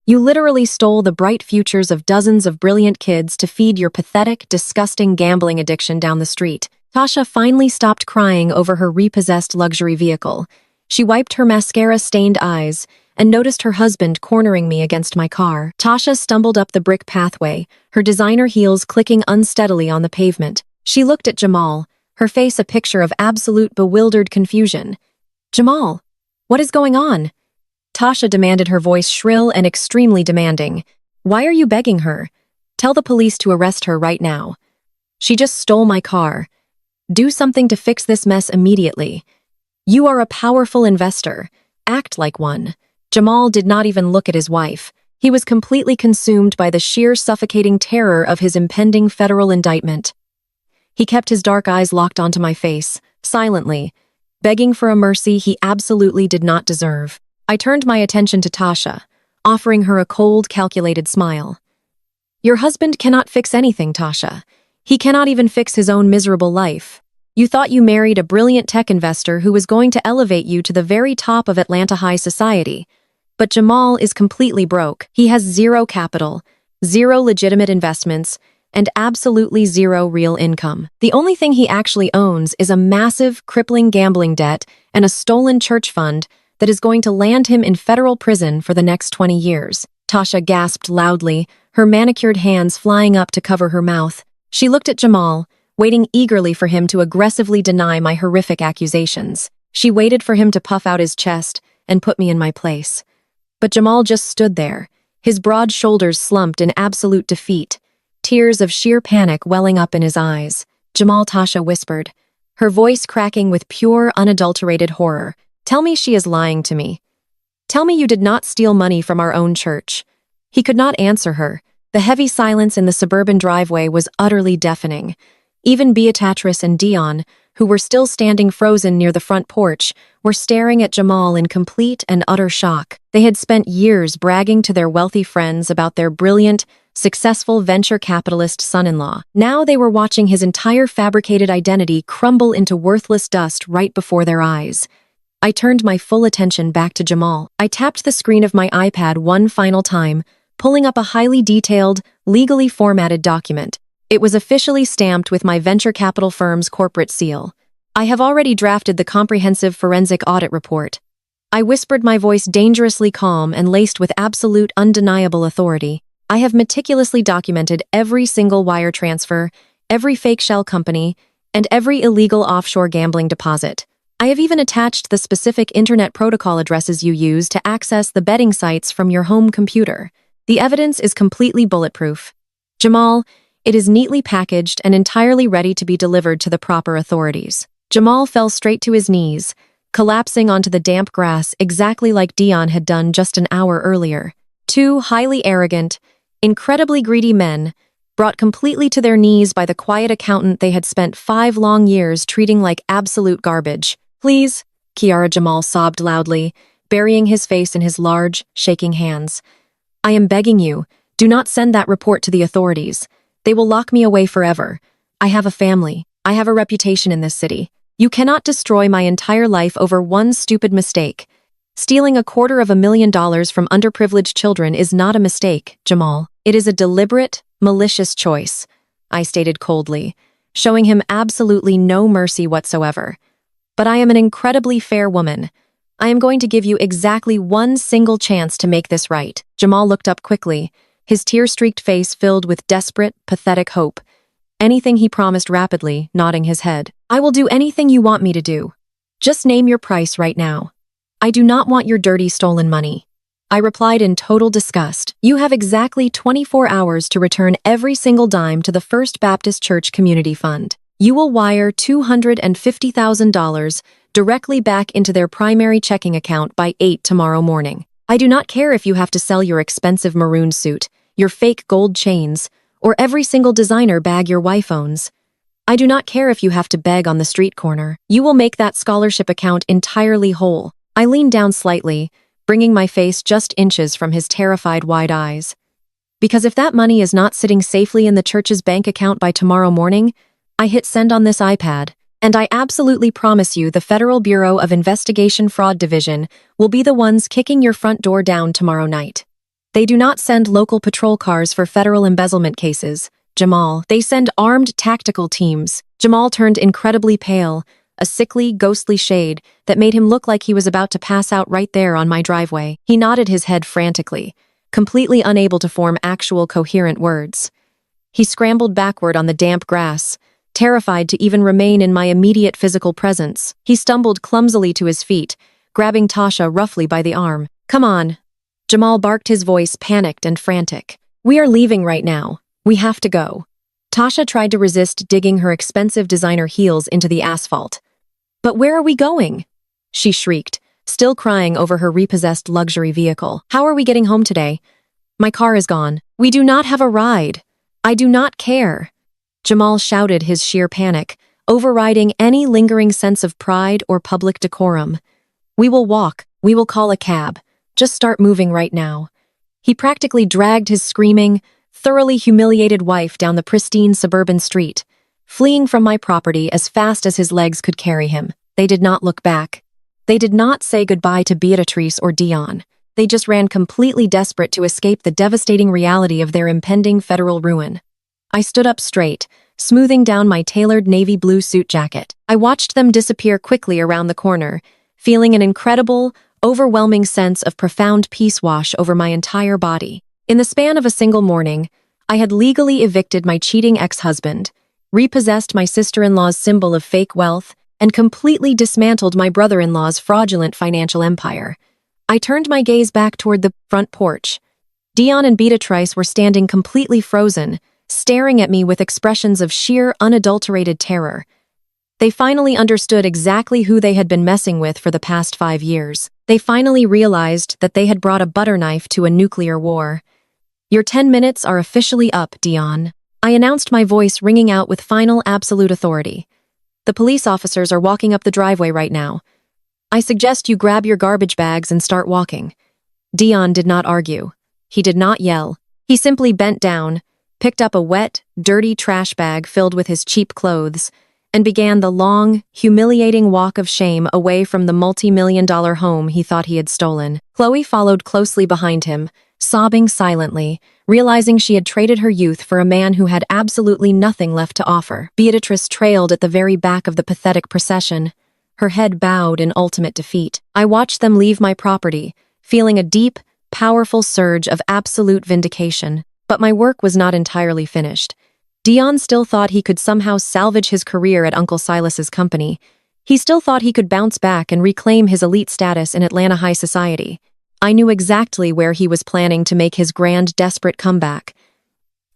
You literally stole the bright futures of dozens of brilliant kids to feed your pathetic, disgusting gambling addiction down the street." Tasha finally stopped crying over her repossessed luxury vehicle. She wiped her mascara-stained eyes and noticed her husband cornering me against my car. Tasha stumbled up the brick pathway, her designer heels clicking unsteadily on the pavement. She looked at Jamal, her face a picture of absolute bewildered confusion. "Jamal, what is going on?" Tasha demanded, her voice shrill and extremely demanding. "Why are you begging her? Tell the police to arrest her right now. She just stole my car. Do something to fix this mess immediately. You are a powerful investor. Act like one." Jamal did not even look at his wife. He was completely consumed by the sheer suffocating terror of his impending federal indictment. He kept his dark eyes locked onto my face, silently, begging for a mercy he absolutely did not deserve. I turned my attention to Tasha, offering her a cold, calculated smile. "Your husband cannot fix anything, Tasha. He cannot even fix his own miserable life. You thought you married a brilliant tech investor who was going to elevate you to the very top of Atlanta high society. But Jamal is completely broke. He has zero capital, zero legitimate investments, and absolutely zero real income. The only thing he actually owns is a massive, crippling gambling debt and a stolen church fund that is going to land him in federal prison for the next 20 years. Tasha gasped loudly, her manicured hands flying up to cover her mouth. She looked at Jamal, waiting eagerly for him to aggressively deny my horrific accusations. She waited for him to puff out his chest and put me in my place. But Jamal just stood there, his broad shoulders slumped in absolute defeat, tears of sheer panic welling up in his eyes. "Jamal," Tasha whispered, her voice cracking with pure, unadulterated horror. "Tell me she is lying to me. Tell me you did not steal money from our own church." He could not answer her. The heavy silence in the suburban driveway was utterly deafening. Even Beatrice and Dion, who were still standing frozen near the front porch, were staring at Jamal in complete and utter shock. They had spent years bragging to their wealthy friends about their brilliant, successful venture capitalist son-in-law. Now they were watching his entire fabricated identity crumble into worthless dust right before their eyes. I turned my full attention back to Jamal. I tapped the screen of my iPad one final time, pulling up a highly detailed, legally formatted document. It was officially stamped with my venture capital firm's corporate seal. "I have already drafted the comprehensive forensic audit report." I whispered, my voice dangerously calm and laced with absolute, undeniable authority. "I have meticulously documented every single wire transfer, every fake shell company, and every illegal offshore gambling deposit. I have even attached the specific internet protocol addresses you use to access the betting sites from your home computer. The evidence is completely bulletproof. Jamal, it is neatly packaged and entirely ready to be delivered to the proper authorities." Jamal fell straight to his knees, collapsing onto the damp grass exactly like Dion had done just an hour earlier. Two highly arrogant, incredibly greedy men, brought completely to their knees by the quiet accountant they had spent 5 long years treating like absolute garbage. "Please," Kiara, Jamal sobbed loudly, burying his face in his large, shaking hands. "I am begging you, Do not send that report to the authorities. They will lock me away forever. I have a family. I have a reputation in this city. You cannot destroy my entire life over one stupid mistake. Stealing $250,000 from underprivileged children is not a mistake, Jamal. It is a deliberate, malicious choice, I stated coldly, showing him absolutely no mercy whatsoever. But I am an incredibly fair woman. I am going to give you exactly one single chance to make this right. Jamal looked up quickly, his tear-streaked face filled with desperate, pathetic hope. Anything he promised rapidly, nodding his head. I will do anything you want me to do. Just name your price right now. I do not want your dirty, stolen money. I replied in total disgust. You have exactly 24 hours to return every single dime to the First Baptist Church Community Fund. You will wire $250,000 directly back into their primary checking account by 8 tomorrow morning. I do not care if you have to sell your expensive maroon suit, your fake gold chains, or every single designer bag your wife owns. I do not care if you have to beg on the street corner. You will make that scholarship account entirely whole. I leaned down slightly, bringing my face just inches from his terrified wide eyes. Because if that money is not sitting safely in the church's bank account by tomorrow morning, I hit send on this iPad, and I absolutely promise you the Federal Bureau of Investigation Fraud Division will be the ones kicking your front door down tomorrow night. They do not send local patrol cars for federal embezzlement cases, Jamal. They send armed tactical teams. Jamal turned incredibly pale, a sickly, ghostly shade that made him look like he was about to pass out right there on my driveway. He nodded his head frantically, completely unable to form actual coherent words. He scrambled backward on the damp grass, terrified to even remain in my immediate physical presence. He stumbled clumsily to his feet, grabbing Tasha roughly by the arm. Come on. Jamal barked, his voice panicked and frantic. We are leaving right now. We have to go. Tasha tried to resist digging her expensive designer heels into the asphalt. But where are we going? She shrieked, still crying over her repossessed luxury vehicle. How are we getting home today? My car is gone. We do not have a ride. I do not care. Jamal shouted, his sheer panic, overriding any lingering sense of pride or public decorum. We will walk. We will call a cab. Just start moving right now. He practically dragged his screaming, thoroughly humiliated wife down the pristine suburban street, fleeing from my property as fast as his legs could carry him. They did not look back. They did not say goodbye to Beatrice or Dion. They just ran completely desperate to escape the devastating reality of their impending federal ruin. I stood up straight, smoothing down my tailored navy blue suit jacket. I watched them disappear quickly around the corner, feeling an incredible, overwhelming sense of profound peace wash over my entire body. In the span of a single morning, I had legally evicted my cheating ex-husband, repossessed my sister-in-law's symbol of fake wealth, and completely dismantled my brother-in-law's fraudulent financial empire. I turned my gaze back toward the front porch. Dion and Beatrice were standing completely frozen, staring at me with expressions of sheer, unadulterated terror. They finally understood exactly who they had been messing with for the past 5 years. They finally realized that they had brought a butter knife to a nuclear war. Your 10 minutes are officially up, Dion. I announced, my voice ringing out with final absolute authority. The police officers are walking up the driveway right now. I suggest you grab your garbage bags and start walking. Dion did not argue. He did not yell. He simply bent down, picked up a wet, dirty trash bag filled with his cheap clothes, and began the long, humiliating walk of shame away from the multi-million-dollar home he thought he had stolen. Chloe followed closely behind him, sobbing silently, realizing she had traded her youth for a man who had absolutely nothing left to offer. Beatrice trailed at the very back of the pathetic procession, her head bowed in ultimate defeat. I watched them leave my property, feeling a deep, powerful surge of absolute vindication. But my work was not entirely finished. Dion still thought he could somehow salvage his career at Uncle Silas's company. He still thought he could bounce back and reclaim his elite status in Atlanta high society. I knew exactly where he was planning to make his grand, desperate comeback.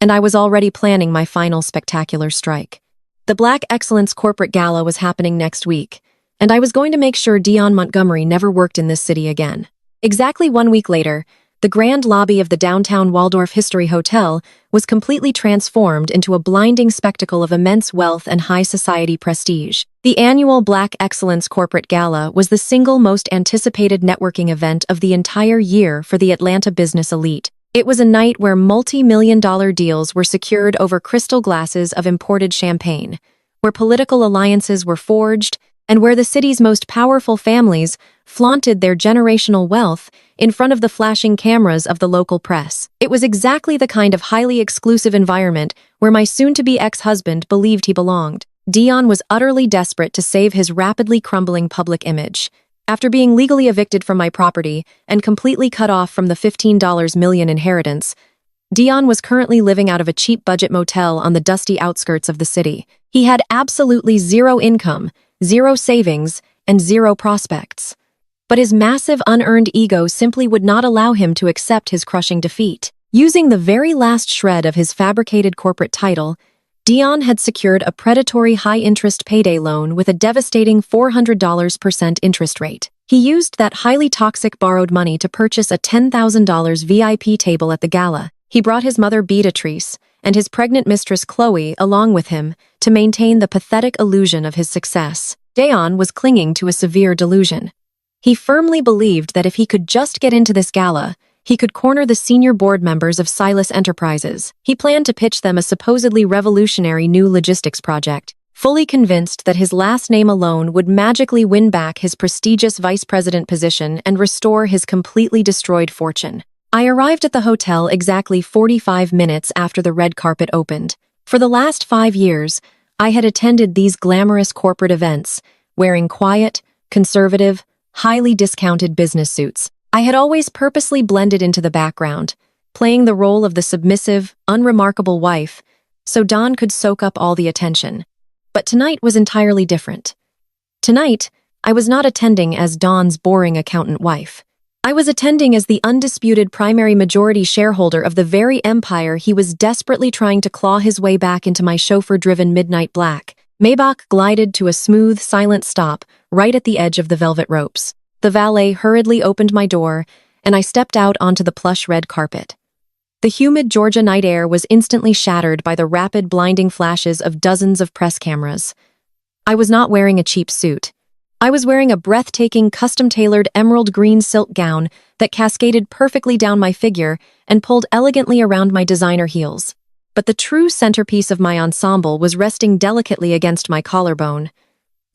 And I was already planning my final spectacular strike. The Black Excellence Corporate Gala was happening next week, and I was going to make sure Dion Montgomery never worked in this city again. Exactly 1 week later, the grand lobby of the downtown Waldorf History Hotel was completely transformed into a blinding spectacle of immense wealth and high society prestige. The annual Black Excellence Corporate Gala was the single most anticipated networking event of the entire year for the Atlanta business elite. It was a night where multi-million-dollar deals were secured over crystal glasses of imported champagne, where political alliances were forged, and where the city's most powerful families flaunted their generational wealth in front of the flashing cameras of the local press. It was exactly the kind of highly exclusive environment where my soon-to-be ex-husband believed he belonged. Dion was utterly desperate to save his rapidly crumbling public image. After being legally evicted from my property and completely cut off from the $15 million inheritance, Dion was currently living out of a cheap budget motel on the dusty outskirts of the city. He had absolutely zero income, zero savings, and zero prospects. But his massive unearned ego simply would not allow him to accept his crushing defeat. Using the very last shred of his fabricated corporate title, Dion had secured a predatory high-interest payday loan with a devastating $400% interest rate. He used that highly toxic borrowed money to purchase a $10,000 VIP table at the gala. He brought his mother Beatrice and his pregnant mistress Chloe along with him to maintain the pathetic illusion of his success. Dion was clinging to a severe delusion. He firmly believed that if he could just get into this gala, he could corner the senior board members of Silas Enterprises. He planned to pitch them a supposedly revolutionary new logistics project, fully convinced that his last name alone would magically win back his prestigious vice president position and restore his completely destroyed fortune. I arrived at the hotel exactly 45 minutes after the red carpet opened. For the last 5 years, I had attended these glamorous corporate events, wearing quiet, conservative, highly discounted business suits. I had always purposely blended into the background, playing the role of the submissive, unremarkable wife, so Don could soak up all the attention. But tonight was entirely different. Tonight, I was not attending as Don's boring accountant wife. I was attending as the undisputed primary majority shareholder of the very empire he was desperately trying to claw his way back into my chauffeur-driven midnight black. Maybach glided to a smooth, silent stop right at the edge of the velvet ropes. The valet hurriedly opened my door, and I stepped out onto the plush red carpet. The humid Georgia night air was instantly shattered by the rapid, blinding flashes of dozens of press cameras. I was not wearing a cheap suit. I was wearing a breathtaking, custom-tailored emerald green silk gown that cascaded perfectly down my figure and pulled elegantly around my designer heels. But the true centerpiece of my ensemble was resting delicately against my collarbone.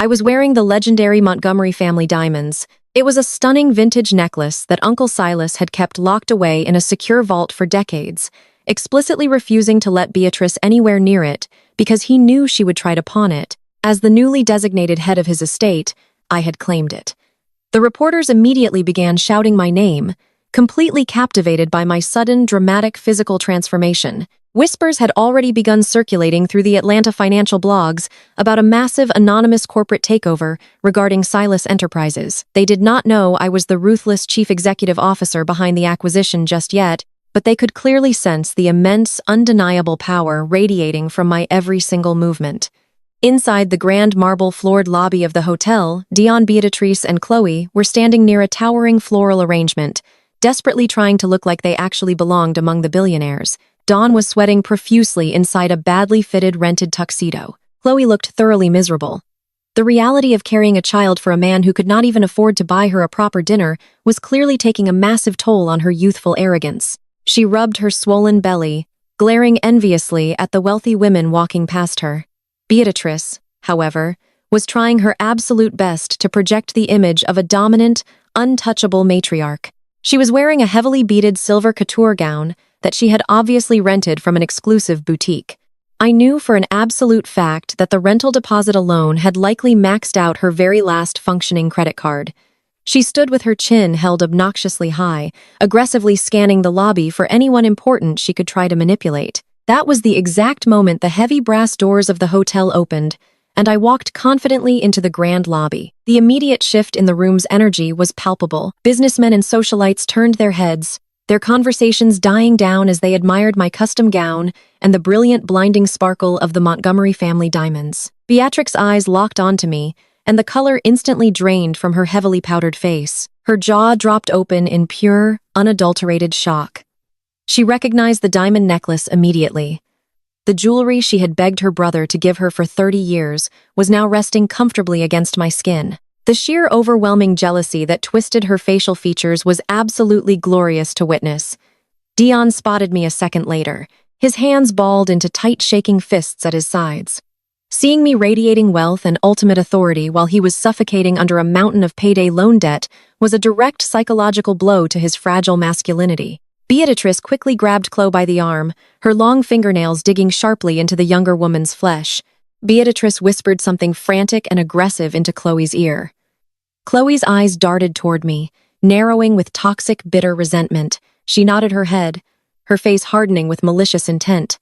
I was wearing the legendary Montgomery family diamonds. It was a stunning vintage necklace that Uncle Silas had kept locked away in a secure vault for decades, explicitly refusing to let Beatrice anywhere near it because he knew she would try to pawn it. As the newly designated head of his estate, I had claimed it. The reporters immediately began shouting my name, completely captivated by my sudden, dramatic physical transformation. Whispers had already begun circulating through the Atlanta financial blogs about a massive anonymous corporate takeover regarding Silas Enterprises. They did not know I was the ruthless chief executive officer behind the acquisition just yet, but they could clearly sense the immense, undeniable power radiating from my every single movement. Inside the grand marble-floored lobby of the hotel, Dion, Beatrice, and Chloe were standing near a towering floral arrangement, desperately trying to look like they actually belonged among the billionaires. Dawn was sweating profusely inside a badly fitted rented tuxedo. Chloe looked thoroughly miserable. The reality of carrying a child for a man who could not even afford to buy her a proper dinner was clearly taking a massive toll on her youthful arrogance. She rubbed her swollen belly, glaring enviously at the wealthy women walking past her. Beatrice, however, was trying her absolute best to project the image of a dominant, untouchable matriarch. She was wearing a heavily beaded silver couture gown that she had obviously rented from an exclusive boutique. I knew for an absolute fact that the rental deposit alone had likely maxed out her very last functioning credit card. She stood with her chin held obnoxiously high, aggressively scanning the lobby for anyone important she could try to manipulate. That was the exact moment the heavy brass doors of the hotel opened, and I walked confidently into the grand lobby. The immediate shift in the room's energy was palpable. Businessmen and socialites turned their heads, their conversations dying down as they admired my custom gown and the brilliant, blinding sparkle of the Montgomery family diamonds. Beatrix's eyes locked onto me, and the color instantly drained from her heavily powdered face. Her jaw dropped open in pure, unadulterated shock. She recognized the diamond necklace immediately. The jewelry she had begged her brother to give her for 30 years was now resting comfortably against my skin. The sheer overwhelming jealousy that twisted her facial features was absolutely glorious to witness. Dion spotted me a second later, his hands balled into tight shaking fists at his sides. Seeing me radiating wealth and ultimate authority while he was suffocating under a mountain of payday loan debt was a direct psychological blow to his fragile masculinity. Beatrice quickly grabbed Chloe by the arm, her long fingernails digging sharply into the younger woman's flesh. Beatrice whispered something frantic and aggressive into Chloe's ear. Chloe's eyes darted toward me, narrowing with toxic, bitter resentment. She nodded her head, her face hardening with malicious intent.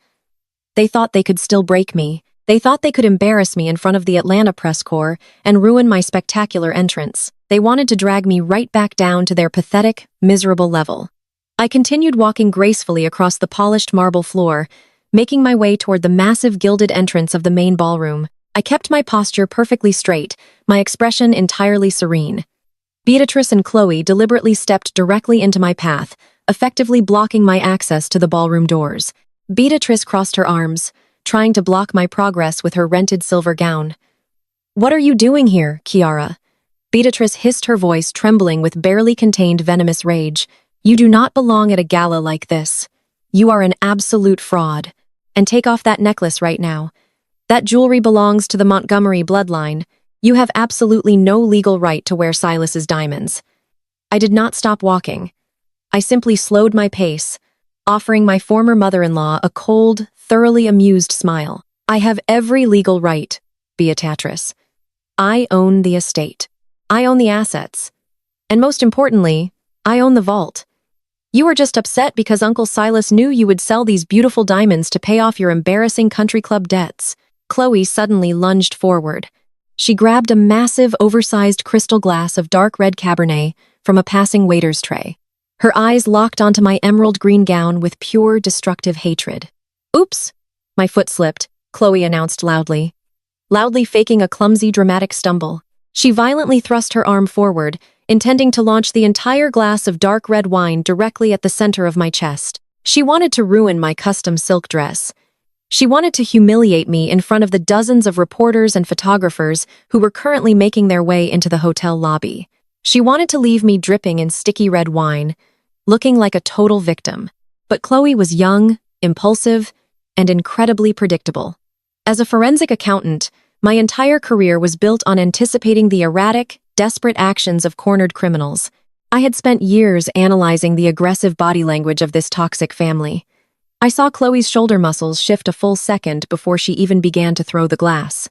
They thought they could still break me. They thought they could embarrass me in front of the Atlanta press corps and ruin my spectacular entrance. They wanted to drag me right back down to their pathetic, miserable level. I continued walking gracefully across the polished marble floor, making my way toward the massive gilded entrance of the main ballroom. I kept my posture perfectly straight, my expression entirely serene. Beatrice and Chloe deliberately stepped directly into my path, effectively blocking my access to the ballroom doors. Beatrice crossed her arms, trying to block my progress with her rented silver gown. "What are you doing here, Kiara?" Beatrice hissed, her voice trembling with barely contained venomous rage. "You do not belong at a gala like this. You are an absolute fraud. And take off that necklace right now. That jewelry belongs to the Montgomery bloodline. You have absolutely no legal right to wear Silas's diamonds." I did not stop walking. I simply slowed my pace, offering my former mother-in-law a cold, thoroughly amused smile. "I have every legal right, Beatrice. I own the estate. I own the assets. And most importantly, I own the vault. You are just upset because Uncle Silas knew you would sell these beautiful diamonds to pay off your embarrassing country club debts." Chloe suddenly lunged forward. She grabbed a massive, oversized crystal glass of dark red Cabernet from a passing waiter's tray. Her eyes locked onto my emerald green gown with pure, destructive hatred. "Oops!" My foot slipped, Chloe announced loudly faking a clumsy, dramatic stumble. She violently thrust her arm forward, intending to launch the entire glass of dark red wine directly at the center of my chest. She wanted to ruin my custom silk dress. She wanted to humiliate me in front of the dozens of reporters and photographers who were currently making their way into the hotel lobby. She wanted to leave me dripping in sticky red wine, looking like a total victim. But Chloe was young, impulsive, and incredibly predictable. As a forensic accountant, my entire career was built on anticipating the erratic, desperate actions of cornered criminals. I had spent years analyzing the aggressive body language of this toxic family. I saw Chloe's shoulder muscles shift a full second before she even began to throw the glass.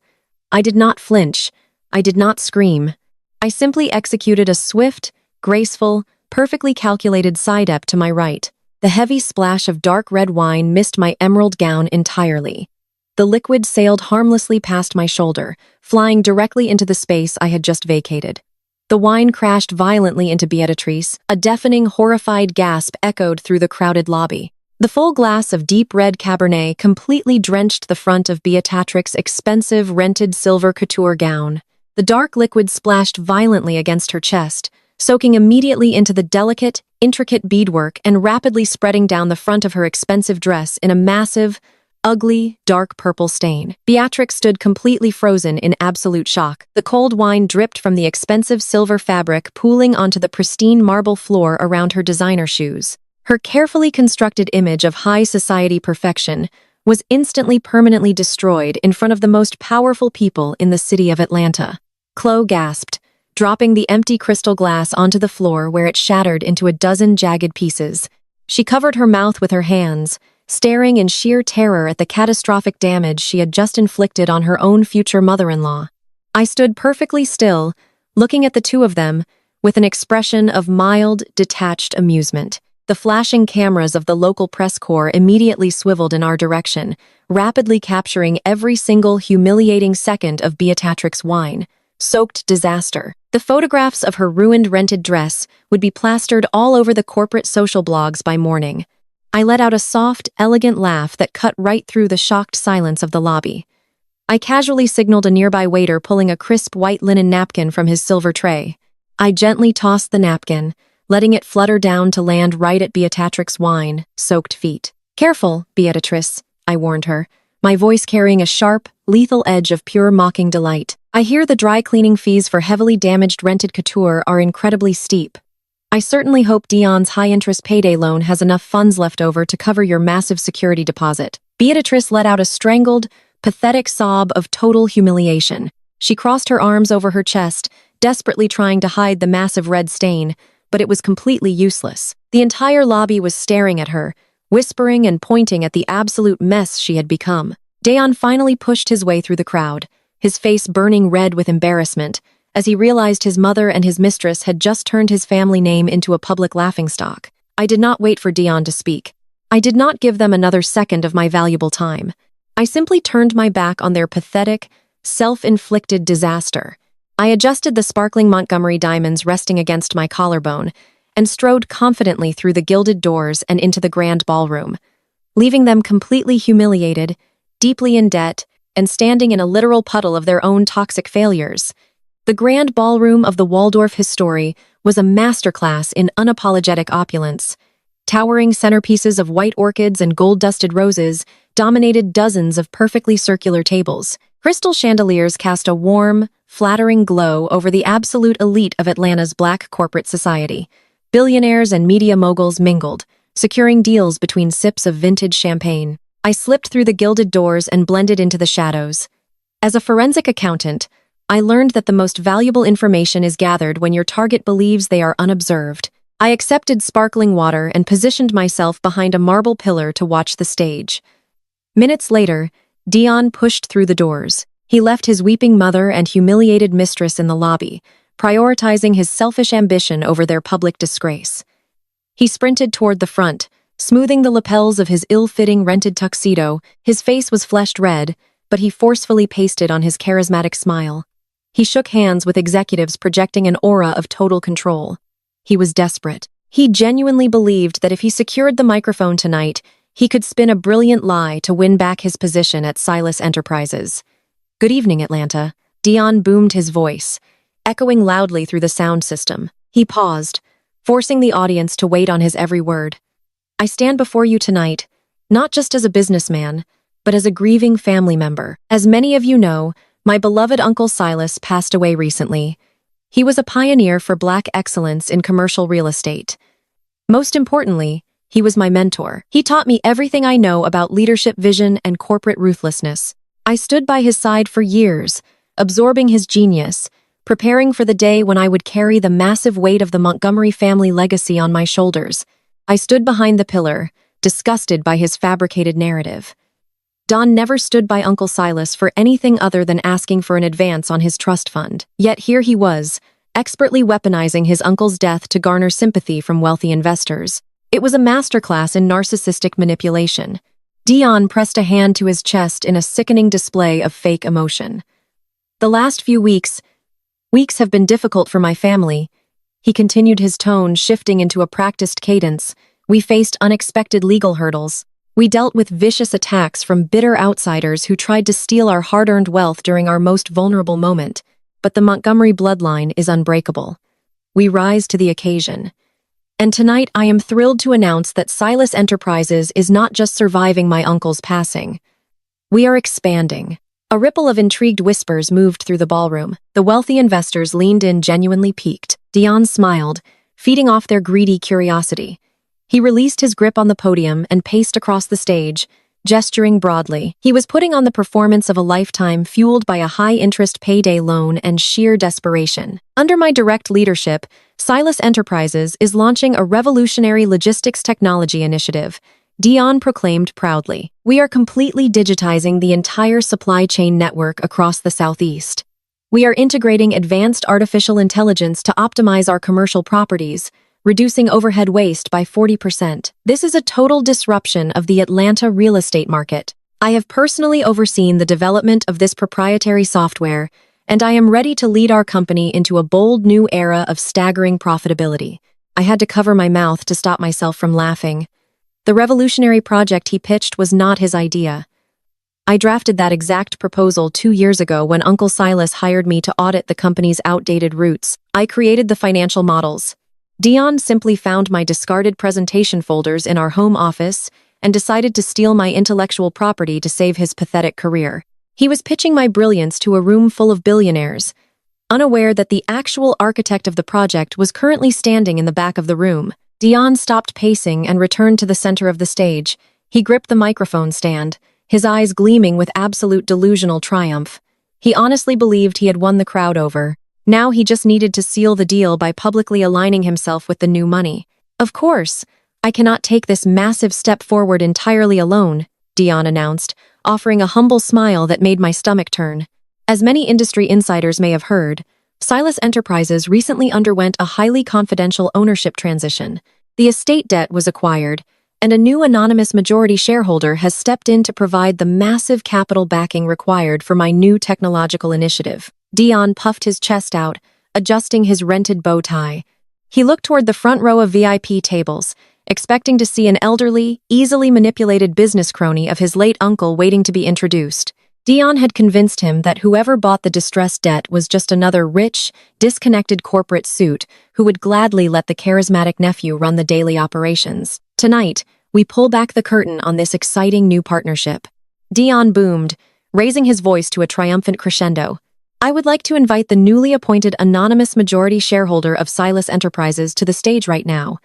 I did not flinch. I did not scream. I simply executed a swift, graceful, perfectly calculated side-step to my right. The heavy splash of dark red wine missed my emerald gown entirely. The liquid sailed harmlessly past my shoulder, flying directly into the space I had just vacated. The wine crashed violently into Beatrice. A deafening, horrified gasp echoed through the crowded lobby. The full glass of deep red Cabernet completely drenched the front of Beatrix's expensive, rented silver couture gown. The dark liquid splashed violently against her chest, soaking immediately into the delicate, intricate beadwork and rapidly spreading down the front of her expensive dress in a massive, ugly, dark purple stain. Beatrix stood completely frozen in absolute shock. The cold wine dripped from the expensive silver fabric, pooling onto the pristine marble floor around her designer shoes. Her carefully constructed image of high society perfection was instantly permanently destroyed in front of the most powerful people in the city of Atlanta. Chloe gasped, dropping the empty crystal glass onto the floor where it shattered into a dozen jagged pieces. She covered her mouth with her hands, staring in sheer terror at the catastrophic damage she had just inflicted on her own future mother-in-law. I stood perfectly still, looking at the two of them, with an expression of mild, detached amusement. The flashing cameras of the local press corps immediately swiveled in our direction, rapidly capturing every single humiliating second of Beatrix's wine-soaked disaster. The photographs of her ruined rented dress would be plastered all over the corporate social blogs by morning. I let out a soft, elegant laugh that cut right through the shocked silence of the lobby. I casually signaled a nearby waiter pulling a crisp white linen napkin from his silver tray. I gently tossed the napkin, letting it flutter down to land right at Beatrix's wine-soaked feet. "Careful, Beatrice," I warned her, my voice carrying a sharp, lethal edge of pure mocking delight. "I hear the dry cleaning fees for heavily damaged rented couture are incredibly steep." I certainly hope Dion's high-interest payday loan has enough funds left over to cover your massive security deposit. Beatrice let out a strangled, pathetic sob of total humiliation. She crossed her arms over her chest, desperately trying to hide the massive red stain, but it was completely useless. The entire lobby was staring at her, whispering and pointing at the absolute mess she had become. Dion finally pushed his way through the crowd, his face burning red with embarrassment, as he realized his mother and his mistress had just turned his family name into a public laughingstock. I did not wait for Dion to speak. I did not give them another second of my valuable time. I simply turned my back on their pathetic, self-inflicted disaster. I adjusted the sparkling Montgomery diamonds resting against my collarbone and strode confidently through the gilded doors and into the grand ballroom, leaving them completely humiliated, deeply in debt, and standing in a literal puddle of their own toxic failures. The grand ballroom of the Waldorf Historie was a masterclass in unapologetic opulence. Towering centerpieces of white orchids and gold-dusted roses dominated dozens of perfectly circular tables. Crystal chandeliers cast a warm, flattering glow over the absolute elite of Atlanta's black corporate society. Billionaires and media moguls mingled, securing deals between sips of vintage champagne. I slipped through the gilded doors and blended into the shadows. As a forensic accountant, I learned that the most valuable information is gathered when your target believes they are unobserved. I accepted sparkling water and positioned myself behind a marble pillar to watch the stage. Minutes later, Dion pushed through the doors. He left his weeping mother and humiliated mistress in the lobby, prioritizing his selfish ambition over their public disgrace. He sprinted toward the front, smoothing the lapels of his ill-fitting rented tuxedo. His face was flushed red, but he forcefully pasted on his charismatic smile. He shook hands with executives projecting an aura of total control. He was desperate. He genuinely believed that if he secured the microphone tonight, he could spin a brilliant lie to win back his position at Silas Enterprises. "Good evening, Atlanta." Dion boomed his voice, echoing loudly through the sound system. He paused, forcing the audience to wait on his every word. "I stand before you tonight, not just as a businessman, but as a grieving family member. As many of you know, my beloved Uncle Silas passed away recently. He was a pioneer for Black excellence in commercial real estate. Most importantly, he was my mentor. He taught me everything I know about leadership vision and corporate ruthlessness. I stood by his side for years, absorbing his genius, preparing for the day when I would carry the massive weight of the Montgomery family legacy on my shoulders. I stood behind the pillar, disgusted by his fabricated narrative. Don never stood by Uncle Silas for anything other than asking for an advance on his trust fund. Yet here he was, expertly weaponizing his uncle's death to garner sympathy from wealthy investors. It was a masterclass in narcissistic manipulation. Dion pressed a hand to his chest in a sickening display of fake emotion. "The last few weeks have been difficult for my family." He continued, his tone shifting into a practiced cadence. "We faced unexpected legal hurdles. We dealt with vicious attacks from bitter outsiders who tried to steal our hard-earned wealth during our most vulnerable moment. But the Montgomery bloodline is unbreakable. We rise to the occasion. And tonight I am thrilled to announce that Silas Enterprises is not just surviving my uncle's passing. We are expanding." A ripple of intrigued whispers moved through the ballroom. The wealthy investors leaned in, genuinely piqued. Dion smiled, feeding off their greedy curiosity. He released his grip on the podium and paced across the stage, gesturing broadly. He was putting on the performance of a lifetime fueled by a high-interest payday loan and sheer desperation. "Under my direct leadership, Silas Enterprises is launching a revolutionary logistics technology initiative," Dion proclaimed proudly. "We are completely digitizing the entire supply chain network across the Southeast. We are integrating advanced artificial intelligence to optimize our commercial properties, reducing overhead waste by 40%. This is a total disruption of the Atlanta real estate market. I have personally overseen the development of this proprietary software, and I am ready to lead our company into a bold new era of staggering profitability." I had to cover my mouth to stop myself from laughing. The revolutionary project he pitched was not his idea. I drafted that exact proposal 2 years ago when Uncle Silas hired me to audit the company's outdated routes. I created the financial models. Dion simply found my discarded presentation folders in our home office and decided to steal my intellectual property to save his pathetic career. He was pitching my brilliance to a room full of billionaires. unaware that the actual architect of the project was currently standing in the back of the room. Dion stopped pacing and returned to the center of the stage. He gripped the microphone stand, his eyes gleaming with absolute delusional triumph. He honestly believed he had won the crowd over. Now he just needed to seal the deal by publicly aligning himself with the new money. "Of course, I cannot take this massive step forward entirely alone," Dion announced, offering a humble smile that made my stomach turn. As many industry insiders may have heard, Silas Enterprises recently underwent a highly confidential ownership transition. The estate debt was acquired, and a new anonymous majority shareholder has stepped in to provide the massive capital backing required for my new technological initiative. Dion puffed his chest out, adjusting his rented bow tie. He looked toward the front row of VIP tables, expecting to see an elderly, easily manipulated business crony of his late uncle waiting to be introduced. Dion had convinced him that whoever bought the distressed debt was just another rich, disconnected corporate suit who would gladly let the charismatic nephew run the daily operations. Tonight, we pull back the curtain on this exciting new partnership. Dion boomed, raising his voice to a triumphant crescendo. "I would like to invite the newly appointed anonymous majority shareholder of Silas Enterprises to the stage right now.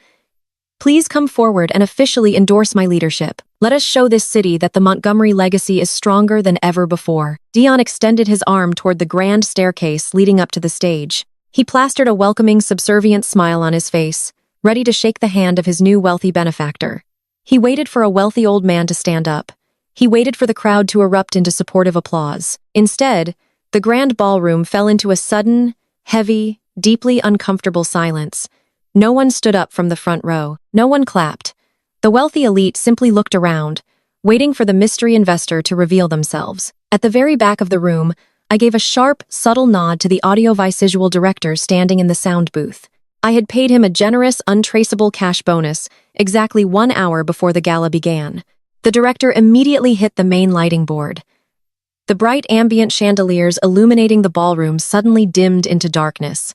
Please come forward and officially endorse my leadership. Let us show this city that the Montgomery legacy is stronger than ever before." Dion extended his arm toward the grand staircase leading up to the stage. He plastered a welcoming, subservient smile on his face, ready to shake the hand of his new wealthy benefactor. He waited for a wealthy old man to stand up. He waited for the crowd to erupt into supportive applause. Instead, the grand ballroom fell into a sudden, heavy, deeply uncomfortable silence. No one stood up from the front row. No one clapped. The wealthy elite simply looked around, waiting for the mystery investor to reveal themselves. At the very back of the room, I gave a sharp, subtle nod to the audiovisual director standing in the sound booth. I had paid him a generous, untraceable cash bonus exactly 1 hour before the gala began. The director immediately hit the main lighting board. The bright ambient chandeliers illuminating the ballroom suddenly dimmed into darkness.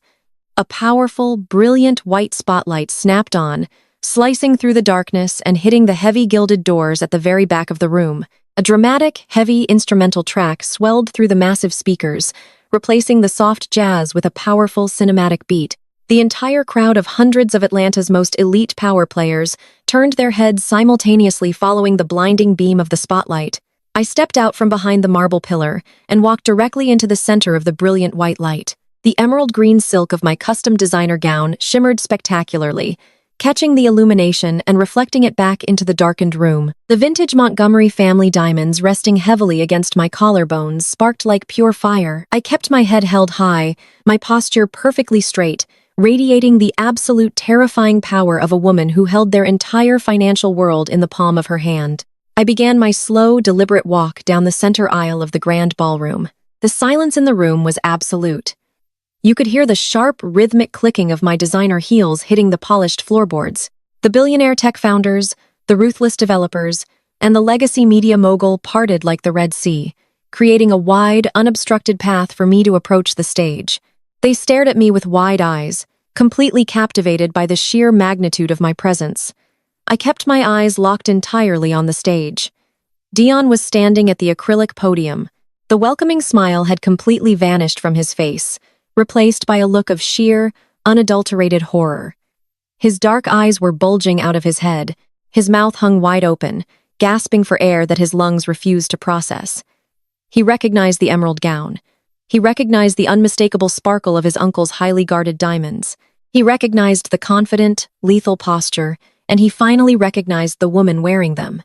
A powerful, brilliant white spotlight snapped on, slicing through the darkness and hitting the heavy gilded doors at the very back of the room. A dramatic, heavy instrumental track swelled through the massive speakers, replacing the soft jazz with a powerful cinematic beat. The entire crowd of hundreds of Atlanta's most elite power players turned their heads simultaneously following the blinding beam of the spotlight. I stepped out from behind the marble pillar and walked directly into the center of the brilliant white light. The emerald green silk of my custom designer gown shimmered spectacularly, catching the illumination and reflecting it back into the darkened room. The vintage Montgomery family diamonds resting heavily against my collarbones sparked like pure fire. I kept my head held high, my posture perfectly straight, radiating the absolute terrifying power of a woman who held their entire financial world in the palm of her hand. I began my slow, deliberate walk down the center aisle of the grand ballroom. The silence in the room was absolute. You could hear the sharp, rhythmic clicking of my designer heels hitting the polished floorboards. The billionaire tech founders, the ruthless developers, and the legacy media mogul parted like the Red Sea, creating a wide, unobstructed path for me to approach the stage. They stared at me with wide eyes, completely captivated by the sheer magnitude of my presence. I kept my eyes locked entirely on the stage. Dion was standing at the acrylic podium. The welcoming smile had completely vanished from his face, replaced by a look of sheer, unadulterated horror. His dark eyes were bulging out of his head, his mouth hung wide open, gasping for air that his lungs refused to process. He recognized the emerald gown. He recognized the unmistakable sparkle of his uncle's highly guarded diamonds. He recognized the confident, lethal posture, and he finally recognized the woman wearing them.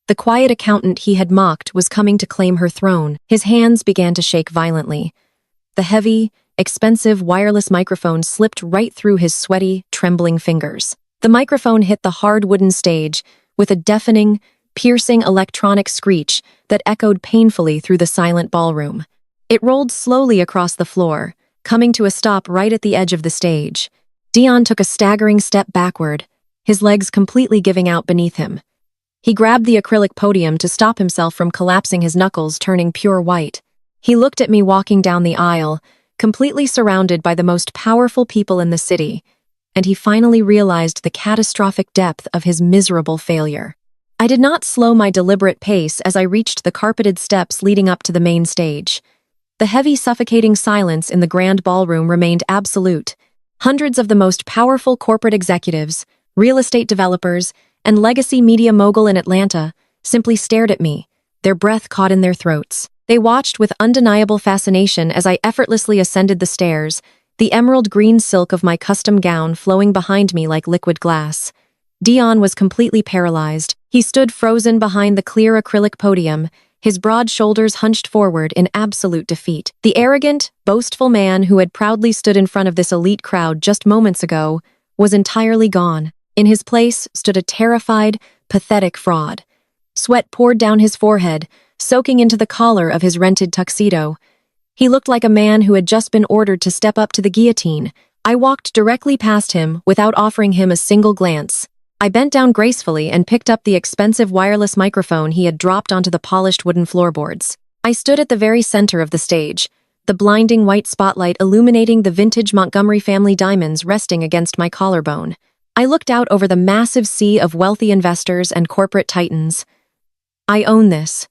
The quiet accountant he had mocked was coming to claim her throne. His hands began to shake violently. The heavy, expensive wireless microphone slipped right through his sweaty, trembling fingers. The microphone hit the hard wooden stage with a deafening, piercing electronic screech that echoed painfully through the silent ballroom. It rolled slowly across the floor, coming to a stop right at the edge of the stage. Dion took a staggering step backward, his legs completely giving out beneath him. He grabbed the acrylic podium to stop himself from collapsing, his knuckles turning pure white. He looked at me walking down the aisle, completely surrounded by the most powerful people in the city, and he finally realized the catastrophic depth of his miserable failure. I did not slow my deliberate pace as I reached the carpeted steps leading up to the main stage. The heavy, suffocating silence in the grand ballroom remained absolute. Hundreds of the most powerful corporate executives, real estate developers, and legacy media mogul in Atlanta simply stared at me, their breath caught in their throats. They watched with undeniable fascination as I effortlessly ascended the stairs, the emerald green silk of my custom gown flowing behind me like liquid glass. Dion was completely paralyzed. He stood frozen behind the clear acrylic podium, his broad shoulders hunched forward in absolute defeat. The arrogant, boastful man who had proudly stood in front of this elite crowd just moments ago was entirely gone. In his place stood a terrified, pathetic fraud. Sweat poured down his forehead, soaking into the collar of his rented tuxedo. He looked like a man who had just been ordered to step up to the guillotine. I walked directly past him without offering him a single glance. I bent down gracefully and picked up the expensive wireless microphone he had dropped onto the polished wooden floorboards. I stood at the very center of the stage, the blinding white spotlight illuminating the vintage Montgomery family diamonds resting against my collarbone. I looked out over the massive sea of wealthy investors and corporate titans. I own this.